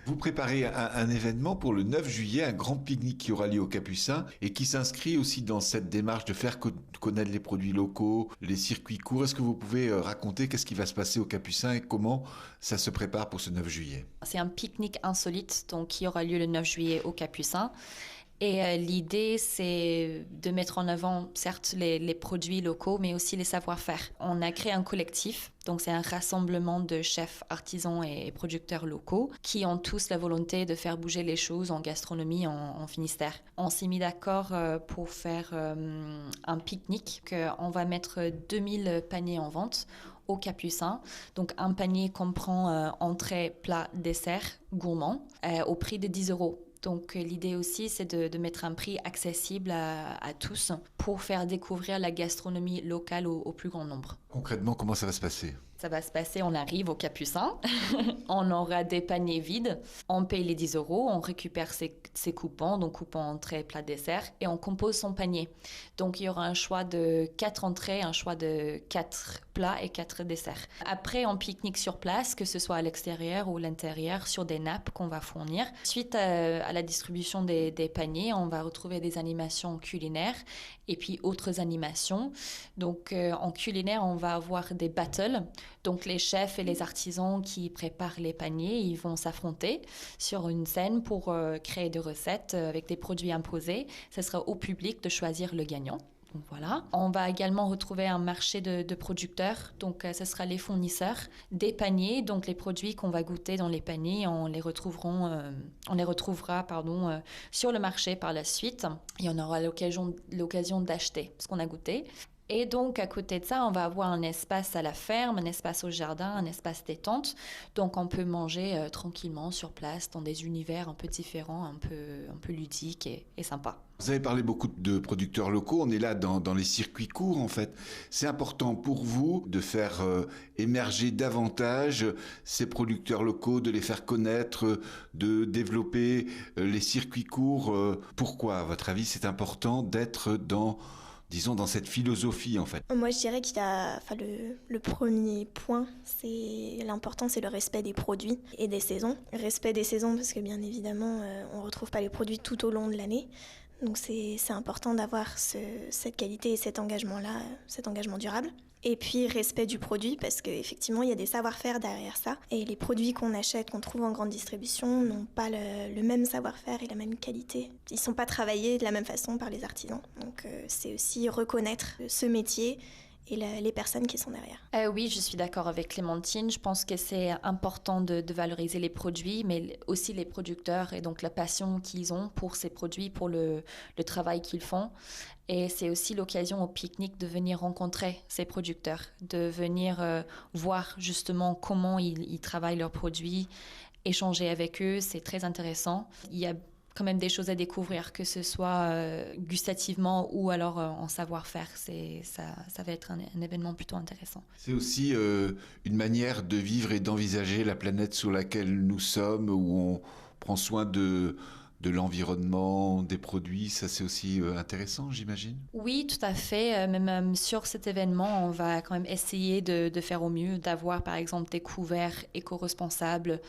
Vous préparez un événement pour le 9 juillet, un grand pique-nique qui aura lieu au Capucin et qui s'inscrit aussi dans cette démarche de faire connaître les produits locaux, les circuits courts. Est-ce que vous pouvez raconter qu'est-ce qui va se passer au Capucin et comment ça se prépare pour ce 9 juillet? C'est un pique-nique insolite donc, qui aura lieu le 9 juillet au Capucin. Et l'idée, c'est de mettre en avant, certes, les produits locaux, mais aussi les savoir-faire. On a créé un collectif, donc c'est un rassemblement de chefs, artisans et producteurs locaux qui ont tous la volonté de faire bouger les choses en gastronomie en Finistère. On s'est mis d'accord pour faire un pique-nique. On va mettre 2000 paniers en vente au Capucin. Donc un panier comprend entrée, plat, dessert, gourmand, au prix de 10 €. Donc l'idée aussi, c'est de mettre un prix accessible à tous pour faire découvrir la gastronomie locale au plus grand nombre. Concrètement, comment ça va se passer? Ça va se passer, on arrive au Capucin, on aura des paniers vides, on paye les 10 €, on récupère ses coupons, donc coupons entrée, plat, dessert, et on compose son panier. Donc il y aura un choix de 4 entrées, un choix de 4 plats et 4 desserts. Après, on pique-nique sur place, que ce soit à l'extérieur ou à l'intérieur, sur des nappes qu'on va fournir. Suite à la distribution des paniers, on va retrouver des animations culinaires et puis autres animations. Donc en culinaire, on va avoir des battles. Donc les chefs et les artisans qui préparent les paniers, ils vont s'affronter sur une scène pour créer des recettes avec des produits imposés. Ce sera au public de choisir le gagnant. Donc voilà. On va également retrouver un marché de producteurs. Donc ce sera les fournisseurs des paniers. Donc les produits qu'on va goûter dans les paniers, on les retrouvera sur le marché par la suite. Et on aura l'occasion d'acheter ce qu'on a goûté. Et donc, à côté de ça, on va avoir un espace à la ferme, un espace au jardin, un espace détente. Donc, on peut manger tranquillement sur place dans des univers un peu différents, un peu ludiques et sympas. Vous avez parlé beaucoup de producteurs locaux. On est là dans les circuits courts, en fait. C'est important pour vous de faire émerger davantage ces producteurs locaux, de les faire connaître, de développer les circuits courts. Pourquoi, à votre avis, c'est important d'être dans cette philosophie, en fait? Moi, je dirais qu'il y a, le premier point, l'important, c'est le respect des produits et des saisons. Respect des saisons, parce que bien évidemment, on ne retrouve pas les produits tout au long de l'année. Donc, c'est important d'avoir cette qualité et cet engagement-là, cet engagement durable. Et puis, respect du produit, parce qu'effectivement, il y a des savoir-faire derrière ça. Et les produits qu'on achète, qu'on trouve en grande distribution, n'ont pas le même savoir-faire et la même qualité. Ils ne sont pas travaillés de la même façon par les artisans. Donc, c'est aussi reconnaître ce métier et les personnes qui sont derrière. Oui, je suis d'accord avec Clémentine. Je pense que c'est important de valoriser les produits, mais aussi les producteurs et donc la passion qu'ils ont pour ces produits, pour le travail qu'ils font. Et c'est aussi l'occasion au pique-nique de venir rencontrer ces producteurs, de venir voir justement comment ils travaillent leurs produits, échanger avec eux, c'est très intéressant. Il y a quand même des choses à découvrir, que ce soit gustativement ou alors en savoir-faire. Ça va être un événement plutôt intéressant. C'est aussi une manière de vivre et d'envisager la planète sur laquelle nous sommes, où on prend soin de l'environnement, des produits. Ça, c'est aussi intéressant, j'imagine. Oui, tout à fait. Même sur cet événement, on va quand même essayer de faire au mieux, d'avoir par exemple des couverts éco-responsables.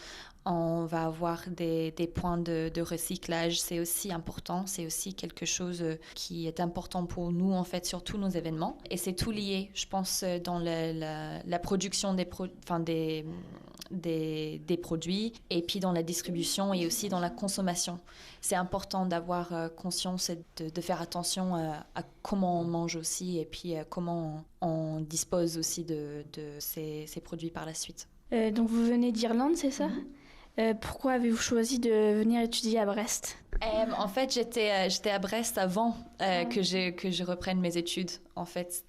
On va avoir des points de recyclage. C'est aussi important. C'est aussi quelque chose qui est important pour nous, en fait, sur tous nos événements. Et c'est tout lié, je pense, dans la production des produits et puis dans la distribution et aussi dans la consommation. C'est important d'avoir conscience et de faire attention à comment on mange aussi et puis comment on dispose aussi de ces produits par la suite. Donc vous venez d'Irlande, c'est ça ? Pourquoi avez-vous choisi de venir étudier à Brest ? En fait, j'étais à Brest avant que je reprenne mes études. En fait,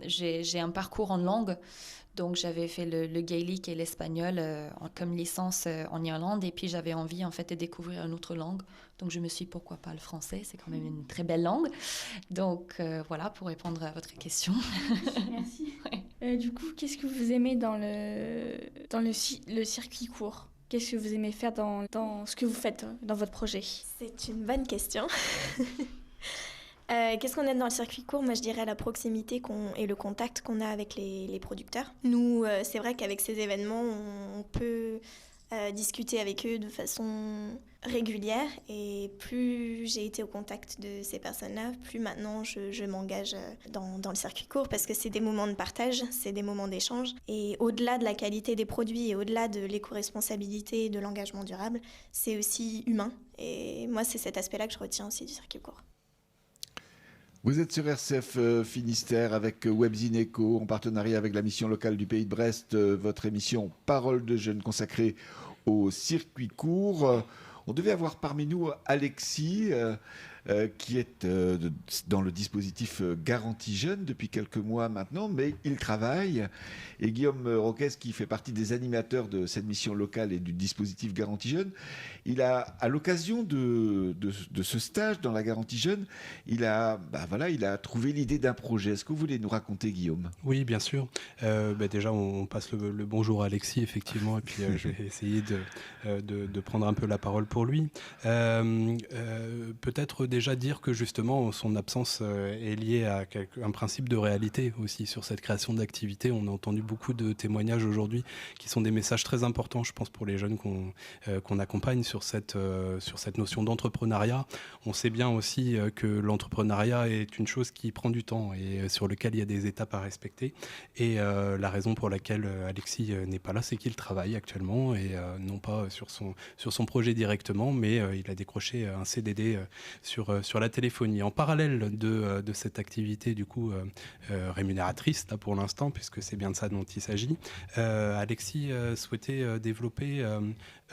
j'ai un parcours en langue. Donc, j'avais fait le gaélique et l'espagnol comme licence en Irlande. Et puis, j'avais envie, en fait, de découvrir une autre langue. Donc, je me suis dit, pourquoi pas le français ? C'est quand même une très belle langue. Donc, voilà, pour répondre à votre question. Merci. Ouais. Du coup, qu'est-ce que vous aimez dans le circuit court ? Qu'est-ce que vous aimez faire dans ce que vous faites dans votre projet ? C'est une bonne question. Qu'est-ce qu'on aime dans le circuit court? Moi, je dirais la proximité et le contact qu'on a avec les producteurs. Nous, c'est vrai qu'avec ces événements, on peut discuter avec eux de façon régulière. Et plus j'ai été au contact de ces personnes-là, plus maintenant je m'engage dans le circuit court parce que c'est des moments de partage, c'est des moments d'échange. Et au-delà de la qualité des produits et au-delà de l'éco-responsabilité et de l'engagement durable, c'est aussi humain. Et moi, c'est cet aspect-là que je retiens aussi du circuit court. Vous êtes sur RCF Finistère avec Webzine Eco en partenariat avec la mission locale du Pays de Brest, votre émission Parole de jeunes consacrée au circuit court. On devait avoir parmi nous Alexis qui est dans le dispositif Garantie Jeunes depuis quelques mois maintenant, mais il travaille. Et Guillaume Roquès, qui fait partie des animateurs de cette mission locale et du dispositif Garantie Jeunes, il a, à l'occasion de ce stage dans la Garantie Jeunes, il a trouvé l'idée d'un projet. Est-ce que vous voulez nous raconter, Guillaume ? Oui, bien sûr. Déjà, on passe le bonjour à Alexis, effectivement, et puis je vais essayer de prendre un peu la parole pour lui. Peut-être déjà dire que justement son absence est liée à un principe de réalité aussi sur cette création d'activités. On a entendu beaucoup de témoignages aujourd'hui qui sont des messages très importants, je pense, pour les jeunes qu'on accompagne sur cette notion d'entrepreneuriat. On sait bien aussi que l'entrepreneuriat est une chose qui prend du temps et sur lequel il y a des étapes à respecter. Et la raison pour laquelle Alexis n'est pas là, c'est qu'il travaille actuellement et non pas sur son projet directement, mais il a décroché un CDD sur la téléphonie. En parallèle de cette activité du coup rémunératrice là, pour l'instant, puisque c'est bien de ça dont il s'agit, Alexis souhaitait développer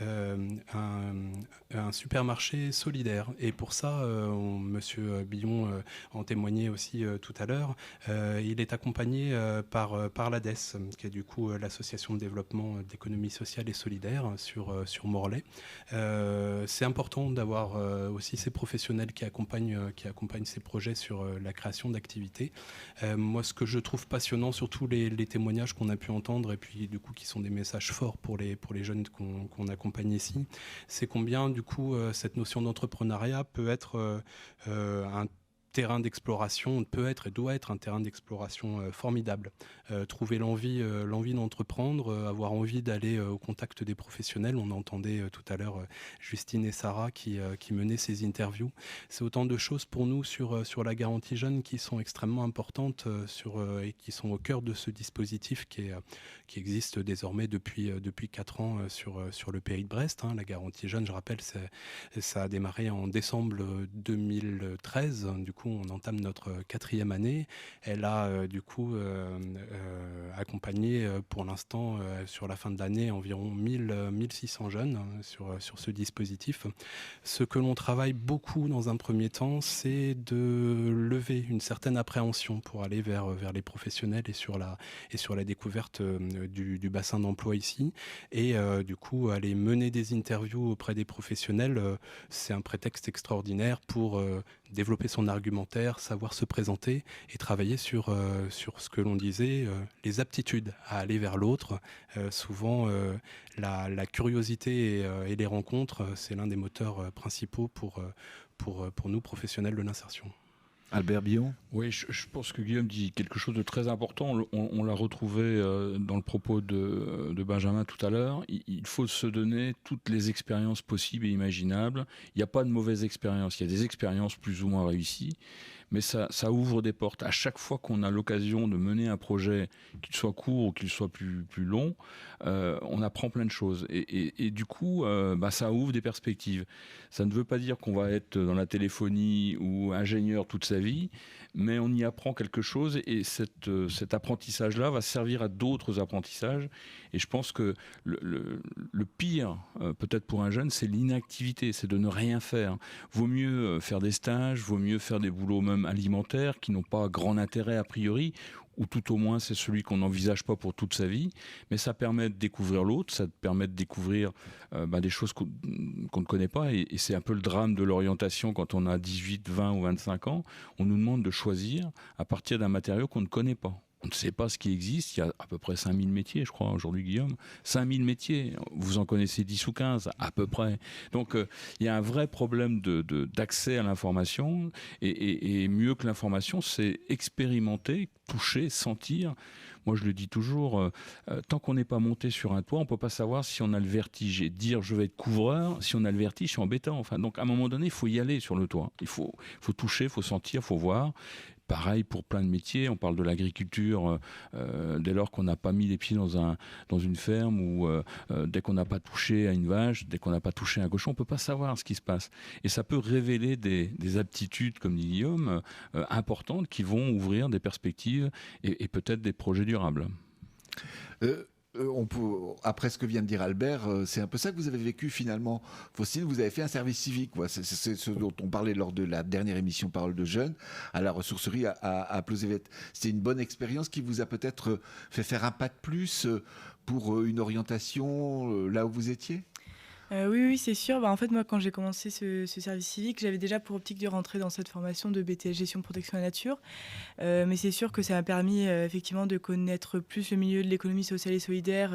un supermarché solidaire. Et pour ça, Monsieur Billon en témoignait aussi tout à l'heure, il est accompagné par l'ADES, qui est du coup l'association de développement d'économie sociale et solidaire sur Morlaix. C'est important d'avoir aussi ces professionnels qui accompagnent ces projets sur la création d'activités. Moi, ce que je trouve passionnant, surtout les témoignages qu'on a pu entendre et puis du coup qui sont des messages forts pour les jeunes qu'on accompagne ici, c'est combien du coup cette notion d'entrepreneuriat peut être un terrain d'exploration, peut être et doit être un terrain d'exploration formidable. Trouver l'envie d'entreprendre, avoir envie d'aller au contact des professionnels. On entendait tout à l'heure Justine et Sarah qui menaient ces interviews. C'est autant de choses pour nous sur la Garantie Jeunes qui sont extrêmement importantes et qui sont au cœur de ce dispositif qui existe désormais depuis 4 ans sur le Pays de Brest. La Garantie Jeunes, je rappelle, ça a démarré en décembre 2013. Du coup, on entame notre 4e année. Elle a du coup accompagné pour l'instant, sur la fin de l'année, environ 1600 jeunes sur ce dispositif. Ce que l'on travaille beaucoup dans un premier temps, c'est de lever une certaine appréhension pour aller vers les professionnels et sur la découverte du bassin d'emploi ici. Et du coup, aller mener des interviews auprès des professionnels, c'est un prétexte extraordinaire pour développer son argumentaire, savoir se présenter et travailler sur ce que l'on disait, les aptitudes à aller vers l'autre. Souvent, la curiosité et les rencontres, c'est l'un des moteurs principaux pour nous, professionnels de l'insertion. Albert Billon ? Oui, je pense que Guillaume dit quelque chose de très important. On l'a retrouvé dans le propos de Benjamin tout à l'heure. Il faut se donner toutes les expériences possibles et imaginables. Il n'y a pas de mauvaises expériences. Il y a des expériences plus ou moins réussies. Mais ça ouvre des portes. À chaque fois qu'on a l'occasion de mener un projet, qu'il soit court ou qu'il soit plus long, on apprend plein de choses. Et du coup, ça ouvre des perspectives. Ça ne veut pas dire qu'on va être dans la téléphonie ou ingénieur toute sa vie, mais on y apprend quelque chose et cet apprentissage-là va servir à d'autres apprentissages. Et je pense que le pire, peut-être pour un jeune, c'est l'inactivité, c'est de ne rien faire. Vaut mieux faire des stages, vaut mieux faire des boulots même alimentaires qui n'ont pas grand intérêt a priori, ou tout au moins c'est celui qu'on n'envisage pas pour toute sa vie, mais ça permet de découvrir l'autre, ça permet de découvrir des choses qu'on ne connaît pas, et c'est un peu le drame de l'orientation quand on a 18, 20 ou 25 ans, on nous demande de choisir à partir d'un matériau qu'on ne connaît pas. On ne sait pas ce qui existe. Il y a à peu près 5000 métiers, je crois, aujourd'hui, Guillaume. 5000 métiers. Vous en connaissez 10 ou 15, à peu près. Donc, il y a un vrai problème d'accès à l'information. Et mieux que l'information, c'est expérimenter, toucher, sentir. Moi, je le dis toujours, tant qu'on n'est pas monté sur un toit, on ne peut pas savoir si on a le vertige. Et dire je vais être couvreur, si on a le vertige, c'est embêtant. Enfin, donc, à un moment donné, il faut y aller sur le toit. Il faut toucher, il faut sentir, il faut voir. Pareil pour plein de métiers, on parle de l'agriculture, dès lors qu'on n'a pas mis les pieds dans une ferme ou dès qu'on n'a pas touché à une vache, dès qu'on n'a pas touché à un cochon, on ne peut pas savoir ce qui se passe. Et ça peut révéler des aptitudes, comme dit Guillaume, importantes qui vont ouvrir des perspectives et peut-être des projets durables. Après ce que vient de dire Albert, c'est un peu ça que vous avez vécu finalement. Faustine, vous avez fait un service civique. C'est ce dont on parlait lors de la dernière émission Parole de Jeunes à la ressourcerie à Plozévet. C'était une bonne expérience qui vous a peut-être fait faire un pas de plus pour une orientation là où vous étiez ? Oui, c'est sûr. En fait, moi, quand j'ai commencé ce service civique, j'avais déjà pour optique de rentrer dans cette formation de BTS Gestion Protection de la Nature. Mais c'est sûr que ça m'a permis effectivement de connaître plus le milieu de l'économie sociale et solidaire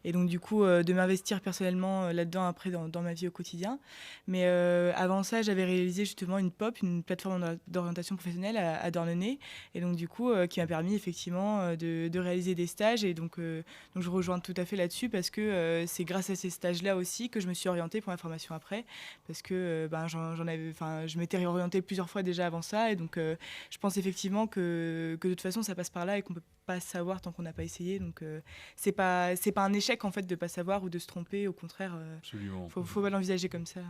et donc du coup de m'investir personnellement là-dedans après dans ma vie au quotidien. Mais avant ça, j'avais réalisé justement une POP, une plateforme d'orientation professionnelle à Dornenay, et donc du coup qui m'a permis effectivement de réaliser des stages. Et donc je rejoins tout à fait là-dessus parce que c'est grâce à ces stages-là aussi que je me suis orientée pour la formation après, parce que je m'étais réorientée plusieurs fois déjà avant ça, et donc je pense effectivement que de toute façon ça passe par là et qu'on peut pas savoir tant qu'on n'a pas essayé. Donc c'est pas un échec en fait de pas savoir ou de se tromper, au contraire. Absolument. Faut pas l'envisager comme ça.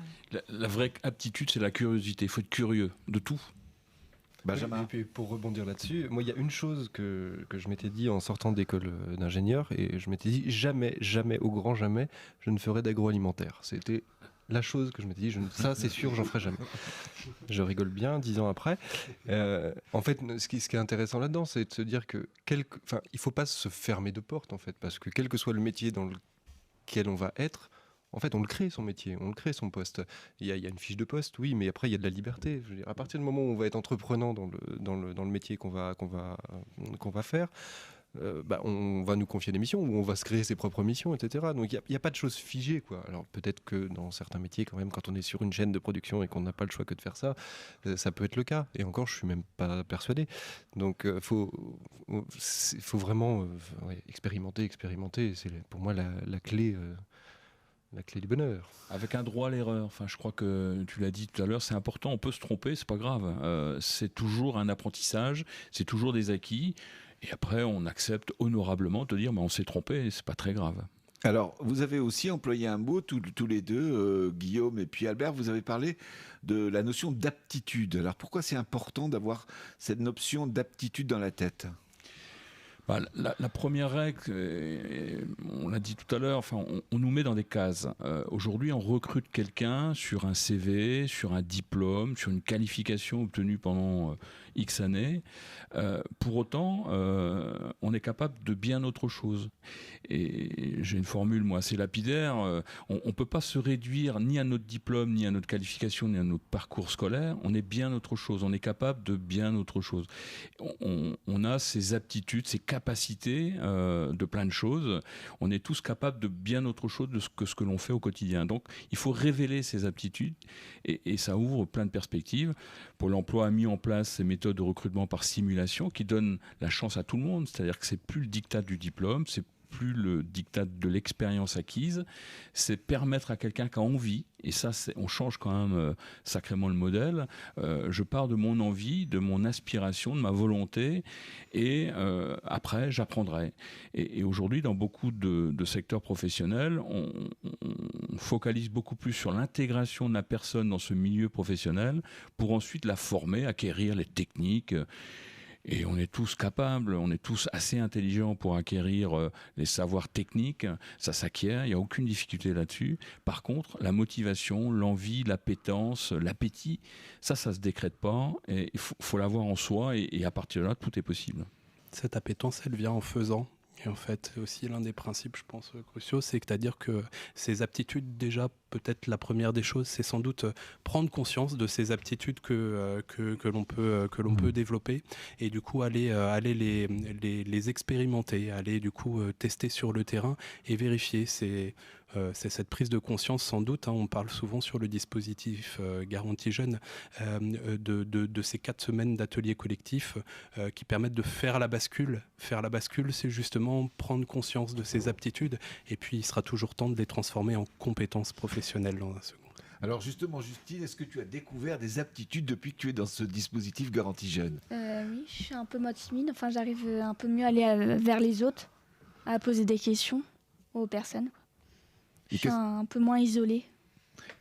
La vraie aptitude, c'est la curiosité. Il faut être curieux de tout. Benjamin. Et puis pour rebondir là-dessus, moi il y a une chose que je m'étais dit en sortant d'école d'ingénieur, et je m'étais dit jamais, au grand jamais, je ne ferai d'agroalimentaire. C'était la chose que je m'étais dit, ça c'est sûr, j'en ferai jamais. Je rigole bien 10 ans après. En fait, ce qui est intéressant là-dedans, c'est de se dire que il faut pas se fermer de porte en fait, parce que quel que soit le métier dans lequel on va être, en fait, on le crée son métier, on le crée son poste. Il y a une fiche de poste, oui, mais après il y a de la liberté. Je veux dire, à partir du moment où on va être entreprenant dans le métier qu'on va faire, on va nous confier des missions, ou on va se créer ses propres missions, etc. Donc il n'y a pas de choses figées, quoi. Alors peut-être que dans certains métiers, quand même, quand on est sur une chaîne de production et qu'on n'a pas le choix que de faire ça, ça peut être le cas. Et encore, je suis même pas persuadé. Donc faut vraiment expérimenter. C'est pour moi la clé. La clé du bonheur. Avec un droit à l'erreur. Enfin, je crois que tu l'as dit tout à l'heure, c'est important. On peut se tromper, c'est pas grave. C'est toujours un apprentissage, c'est toujours des acquis. Et après, on accepte honorablement de dire, on s'est trompé, c'est pas très grave. Alors, vous avez aussi employé un mot, tous les deux, Guillaume et puis Albert, vous avez parlé de la notion d'aptitude. Alors, pourquoi c'est important d'avoir cette notion d'aptitude dans la tête ? La première règle, on l'a dit tout à l'heure, on nous met dans des cases. Aujourd'hui, on recrute quelqu'un sur un CV, sur un diplôme, sur une qualification obtenue pendant X années. Pour autant, on est capable de bien autre chose. Et j'ai une formule, moi, assez lapidaire. On ne peut pas se réduire ni à notre diplôme, ni à notre qualification, ni à notre parcours scolaire. On est bien autre chose. On est capable de bien autre chose. On a ces aptitudes, ces capacités de plein de choses. On est tous capables de bien autre chose que ce que l'on fait au quotidien. Donc, il faut révéler ces aptitudes et ça ouvre plein de perspectives. Pôle emploi a mis en place ces méthodes de recrutement par simulation qui donnent la chance à tout le monde. C'est-à-dire que c'est plus le diktat du diplôme, c'est plus le diktat de l'expérience acquise, c'est permettre à quelqu'un qui a envie, et ça on change quand même sacrément le modèle, je pars de mon envie, de mon aspiration, de ma volonté, et après j'apprendrai. Et aujourd'hui dans beaucoup de secteurs professionnels, on focalise beaucoup plus sur l'intégration de la personne dans ce milieu professionnel pour ensuite la former, acquérir les techniques. Et on est tous capables, on est tous assez intelligents pour acquérir les savoirs techniques. Ça s'acquiert, il n'y a aucune difficulté là-dessus. Par contre, la motivation, l'envie, l'appétence, l'appétit, ça se décrète pas. Et il faut l'avoir en soi et à partir de là, tout est possible. Cette appétence, elle vient en faisant. Et en fait, aussi l'un des principes, je pense, cruciaux, c'est-à-dire que ces aptitudes, déjà, peut-être la première des choses, c'est sans doute prendre conscience de ces aptitudes que l'on peut développer et du coup aller les expérimenter, aller du coup tester sur le terrain et vérifier. C'est cette prise de conscience sans doute, on parle souvent sur le dispositif Garantie Jeunes de ces 4 semaines d'ateliers collectifs qui permettent de faire la bascule. Faire la bascule, c'est justement prendre conscience de ces aptitudes et puis il sera toujours temps de les transformer en compétences professionnelles dans un second. Alors justement, Justine, est-ce que tu as découvert des aptitudes depuis que tu es dans ce dispositif Garantie Jeunes ? Oui, je suis un peu moins timide. Enfin, j'arrive un peu mieux à aller vers les autres, à poser des questions aux personnes. Je suis un peu moins isolée.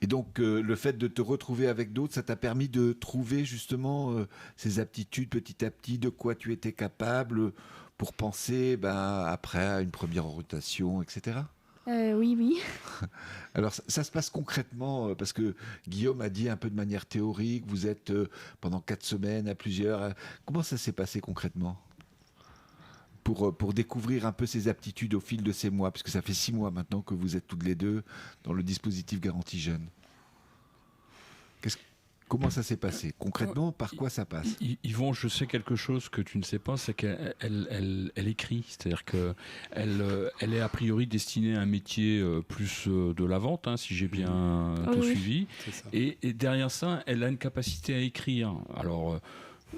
Et donc, le fait de te retrouver avec d'autres, ça t'a permis de trouver justement ces aptitudes petit à petit, de quoi tu étais capable pour penser après à une première orientation, etc. Oui. Alors, ça se passe concrètement, parce que Guillaume a dit un peu de manière théorique, vous êtes pendant 4 semaines à plusieurs. Comment ça s'est passé concrètement ? Pour découvrir un peu ces aptitudes au fil de ces mois, puisque ça fait 6 mois maintenant que vous êtes toutes les deux dans le dispositif Garantie Jeunes. Comment ça s'est passé ? Concrètement, par quoi ça passe ? Yvon, je sais quelque chose que tu ne sais pas, c'est qu'elle écrit. C'est-à-dire qu'elle est a priori destinée à un métier plus de la vente, si j'ai bien tout suivi. Et derrière ça, elle a une capacité à écrire. Alors...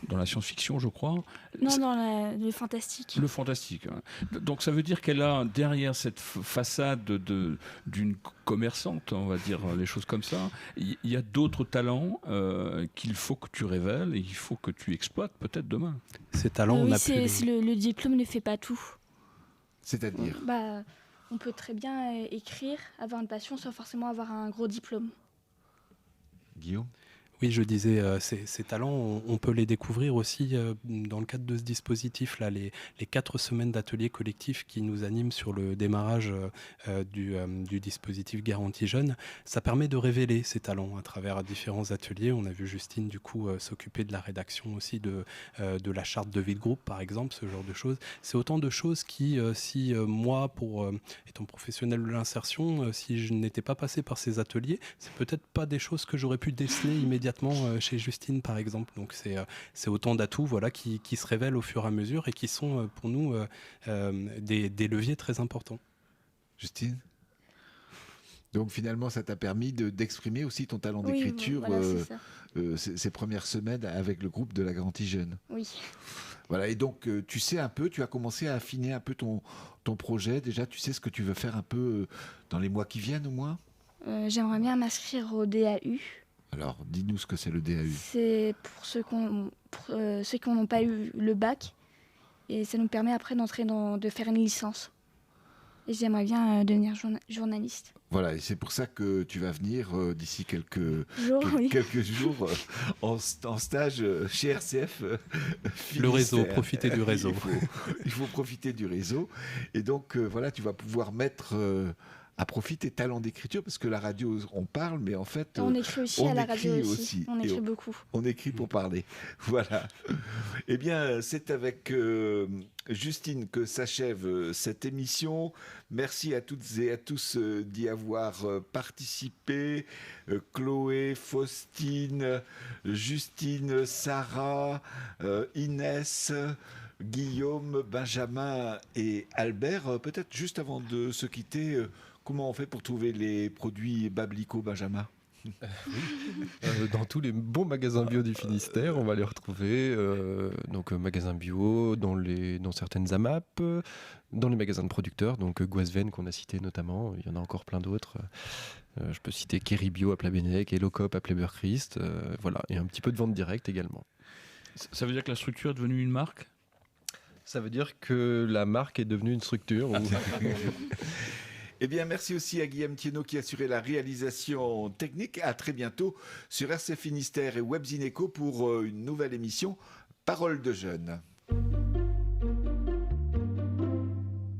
dans la science-fiction, je crois. Non, dans le fantastique. Le fantastique. Donc ça veut dire qu'elle a derrière cette façade d'une commerçante, on va dire les choses comme ça, il y a d'autres talents qu'il faut que tu révèles et qu'il faut que tu exploites peut-être demain. Ces talents, on a le diplôme ne fait pas tout. C'est-à-dire on peut très bien écrire, avoir une passion sans forcément avoir un gros diplôme. Guillaume ? Oui, je disais, ces talents, on peut les découvrir aussi dans le cadre de ce dispositif-là, les 4 semaines d'ateliers collectifs qui nous animent sur le démarrage du dispositif Garantie Jeunes. Ça permet de révéler ces talents à travers différents ateliers. On a vu Justine, du coup, s'occuper de la rédaction aussi de la charte de vie de groupe, par exemple, ce genre de choses. C'est autant de choses qui, moi, étant professionnel de l'insertion, si je n'étais pas passé par ces ateliers, c'est peut-être pas des choses que j'aurais pu déceler immédiatement chez Justine par exemple. Donc c'est autant d'atouts qui se révèlent au fur et à mesure et qui sont pour nous des leviers très importants. Justine ? Donc finalement ça t'a permis d'exprimer aussi ton talent d'écriture ces premières semaines avec le groupe de la Garantie Jeunes. Oui. Voilà, et donc tu sais un peu, tu as commencé à affiner un peu ton projet. Déjà tu sais ce que tu veux faire un peu dans les mois qui viennent au moins ? J'aimerais bien m'inscrire au DAU. Alors, dis-nous ce que c'est le DAU. C'est pour ceux qui n'ont pas eu le bac. Et ça nous permet après de faire une licence. Et j'aimerais bien devenir journaliste. Voilà, et c'est pour ça que tu vas venir d'ici quelques jours en stage chez RCF. Le réseau, profiter du réseau. Il faut profiter du réseau. Et donc, voilà, tu vas pouvoir mettre... à profit tes talents d'écriture, parce que la radio, on parle, mais en fait... On écrit aussi à la radio aussi. On écrit beaucoup. On écrit pour parler. Voilà. Eh bien, c'est avec Justine que s'achève cette émission. Merci à toutes et à tous d'y avoir participé. Chloé, Faustine, Justine, Sarah, Inès... Guillaume, Benjamin et Albert. Peut-être juste avant de se quitter, comment on fait pour trouver les produits Bablico, Benjamin ? Dans tous les bons magasins bio du Finistère, on va les retrouver. Donc magasins bio, dans certaines AMAP, dans les magasins de producteurs, donc Guasven qu'on a cité notamment. Il y en a encore plein d'autres. Je peux citer Kerry Bio à Plabennec, Elocop à Pleyber-Christ. Voilà, et un petit peu de vente directe également. Ça veut dire que la structure est devenue une marque ? Ça veut dire que la marque est devenue une structure. Eh bien, merci aussi à Guillaume Thienot qui a assuré la réalisation technique. À très bientôt sur RCF Finistère et Webzineco pour une nouvelle émission Parole de jeunes.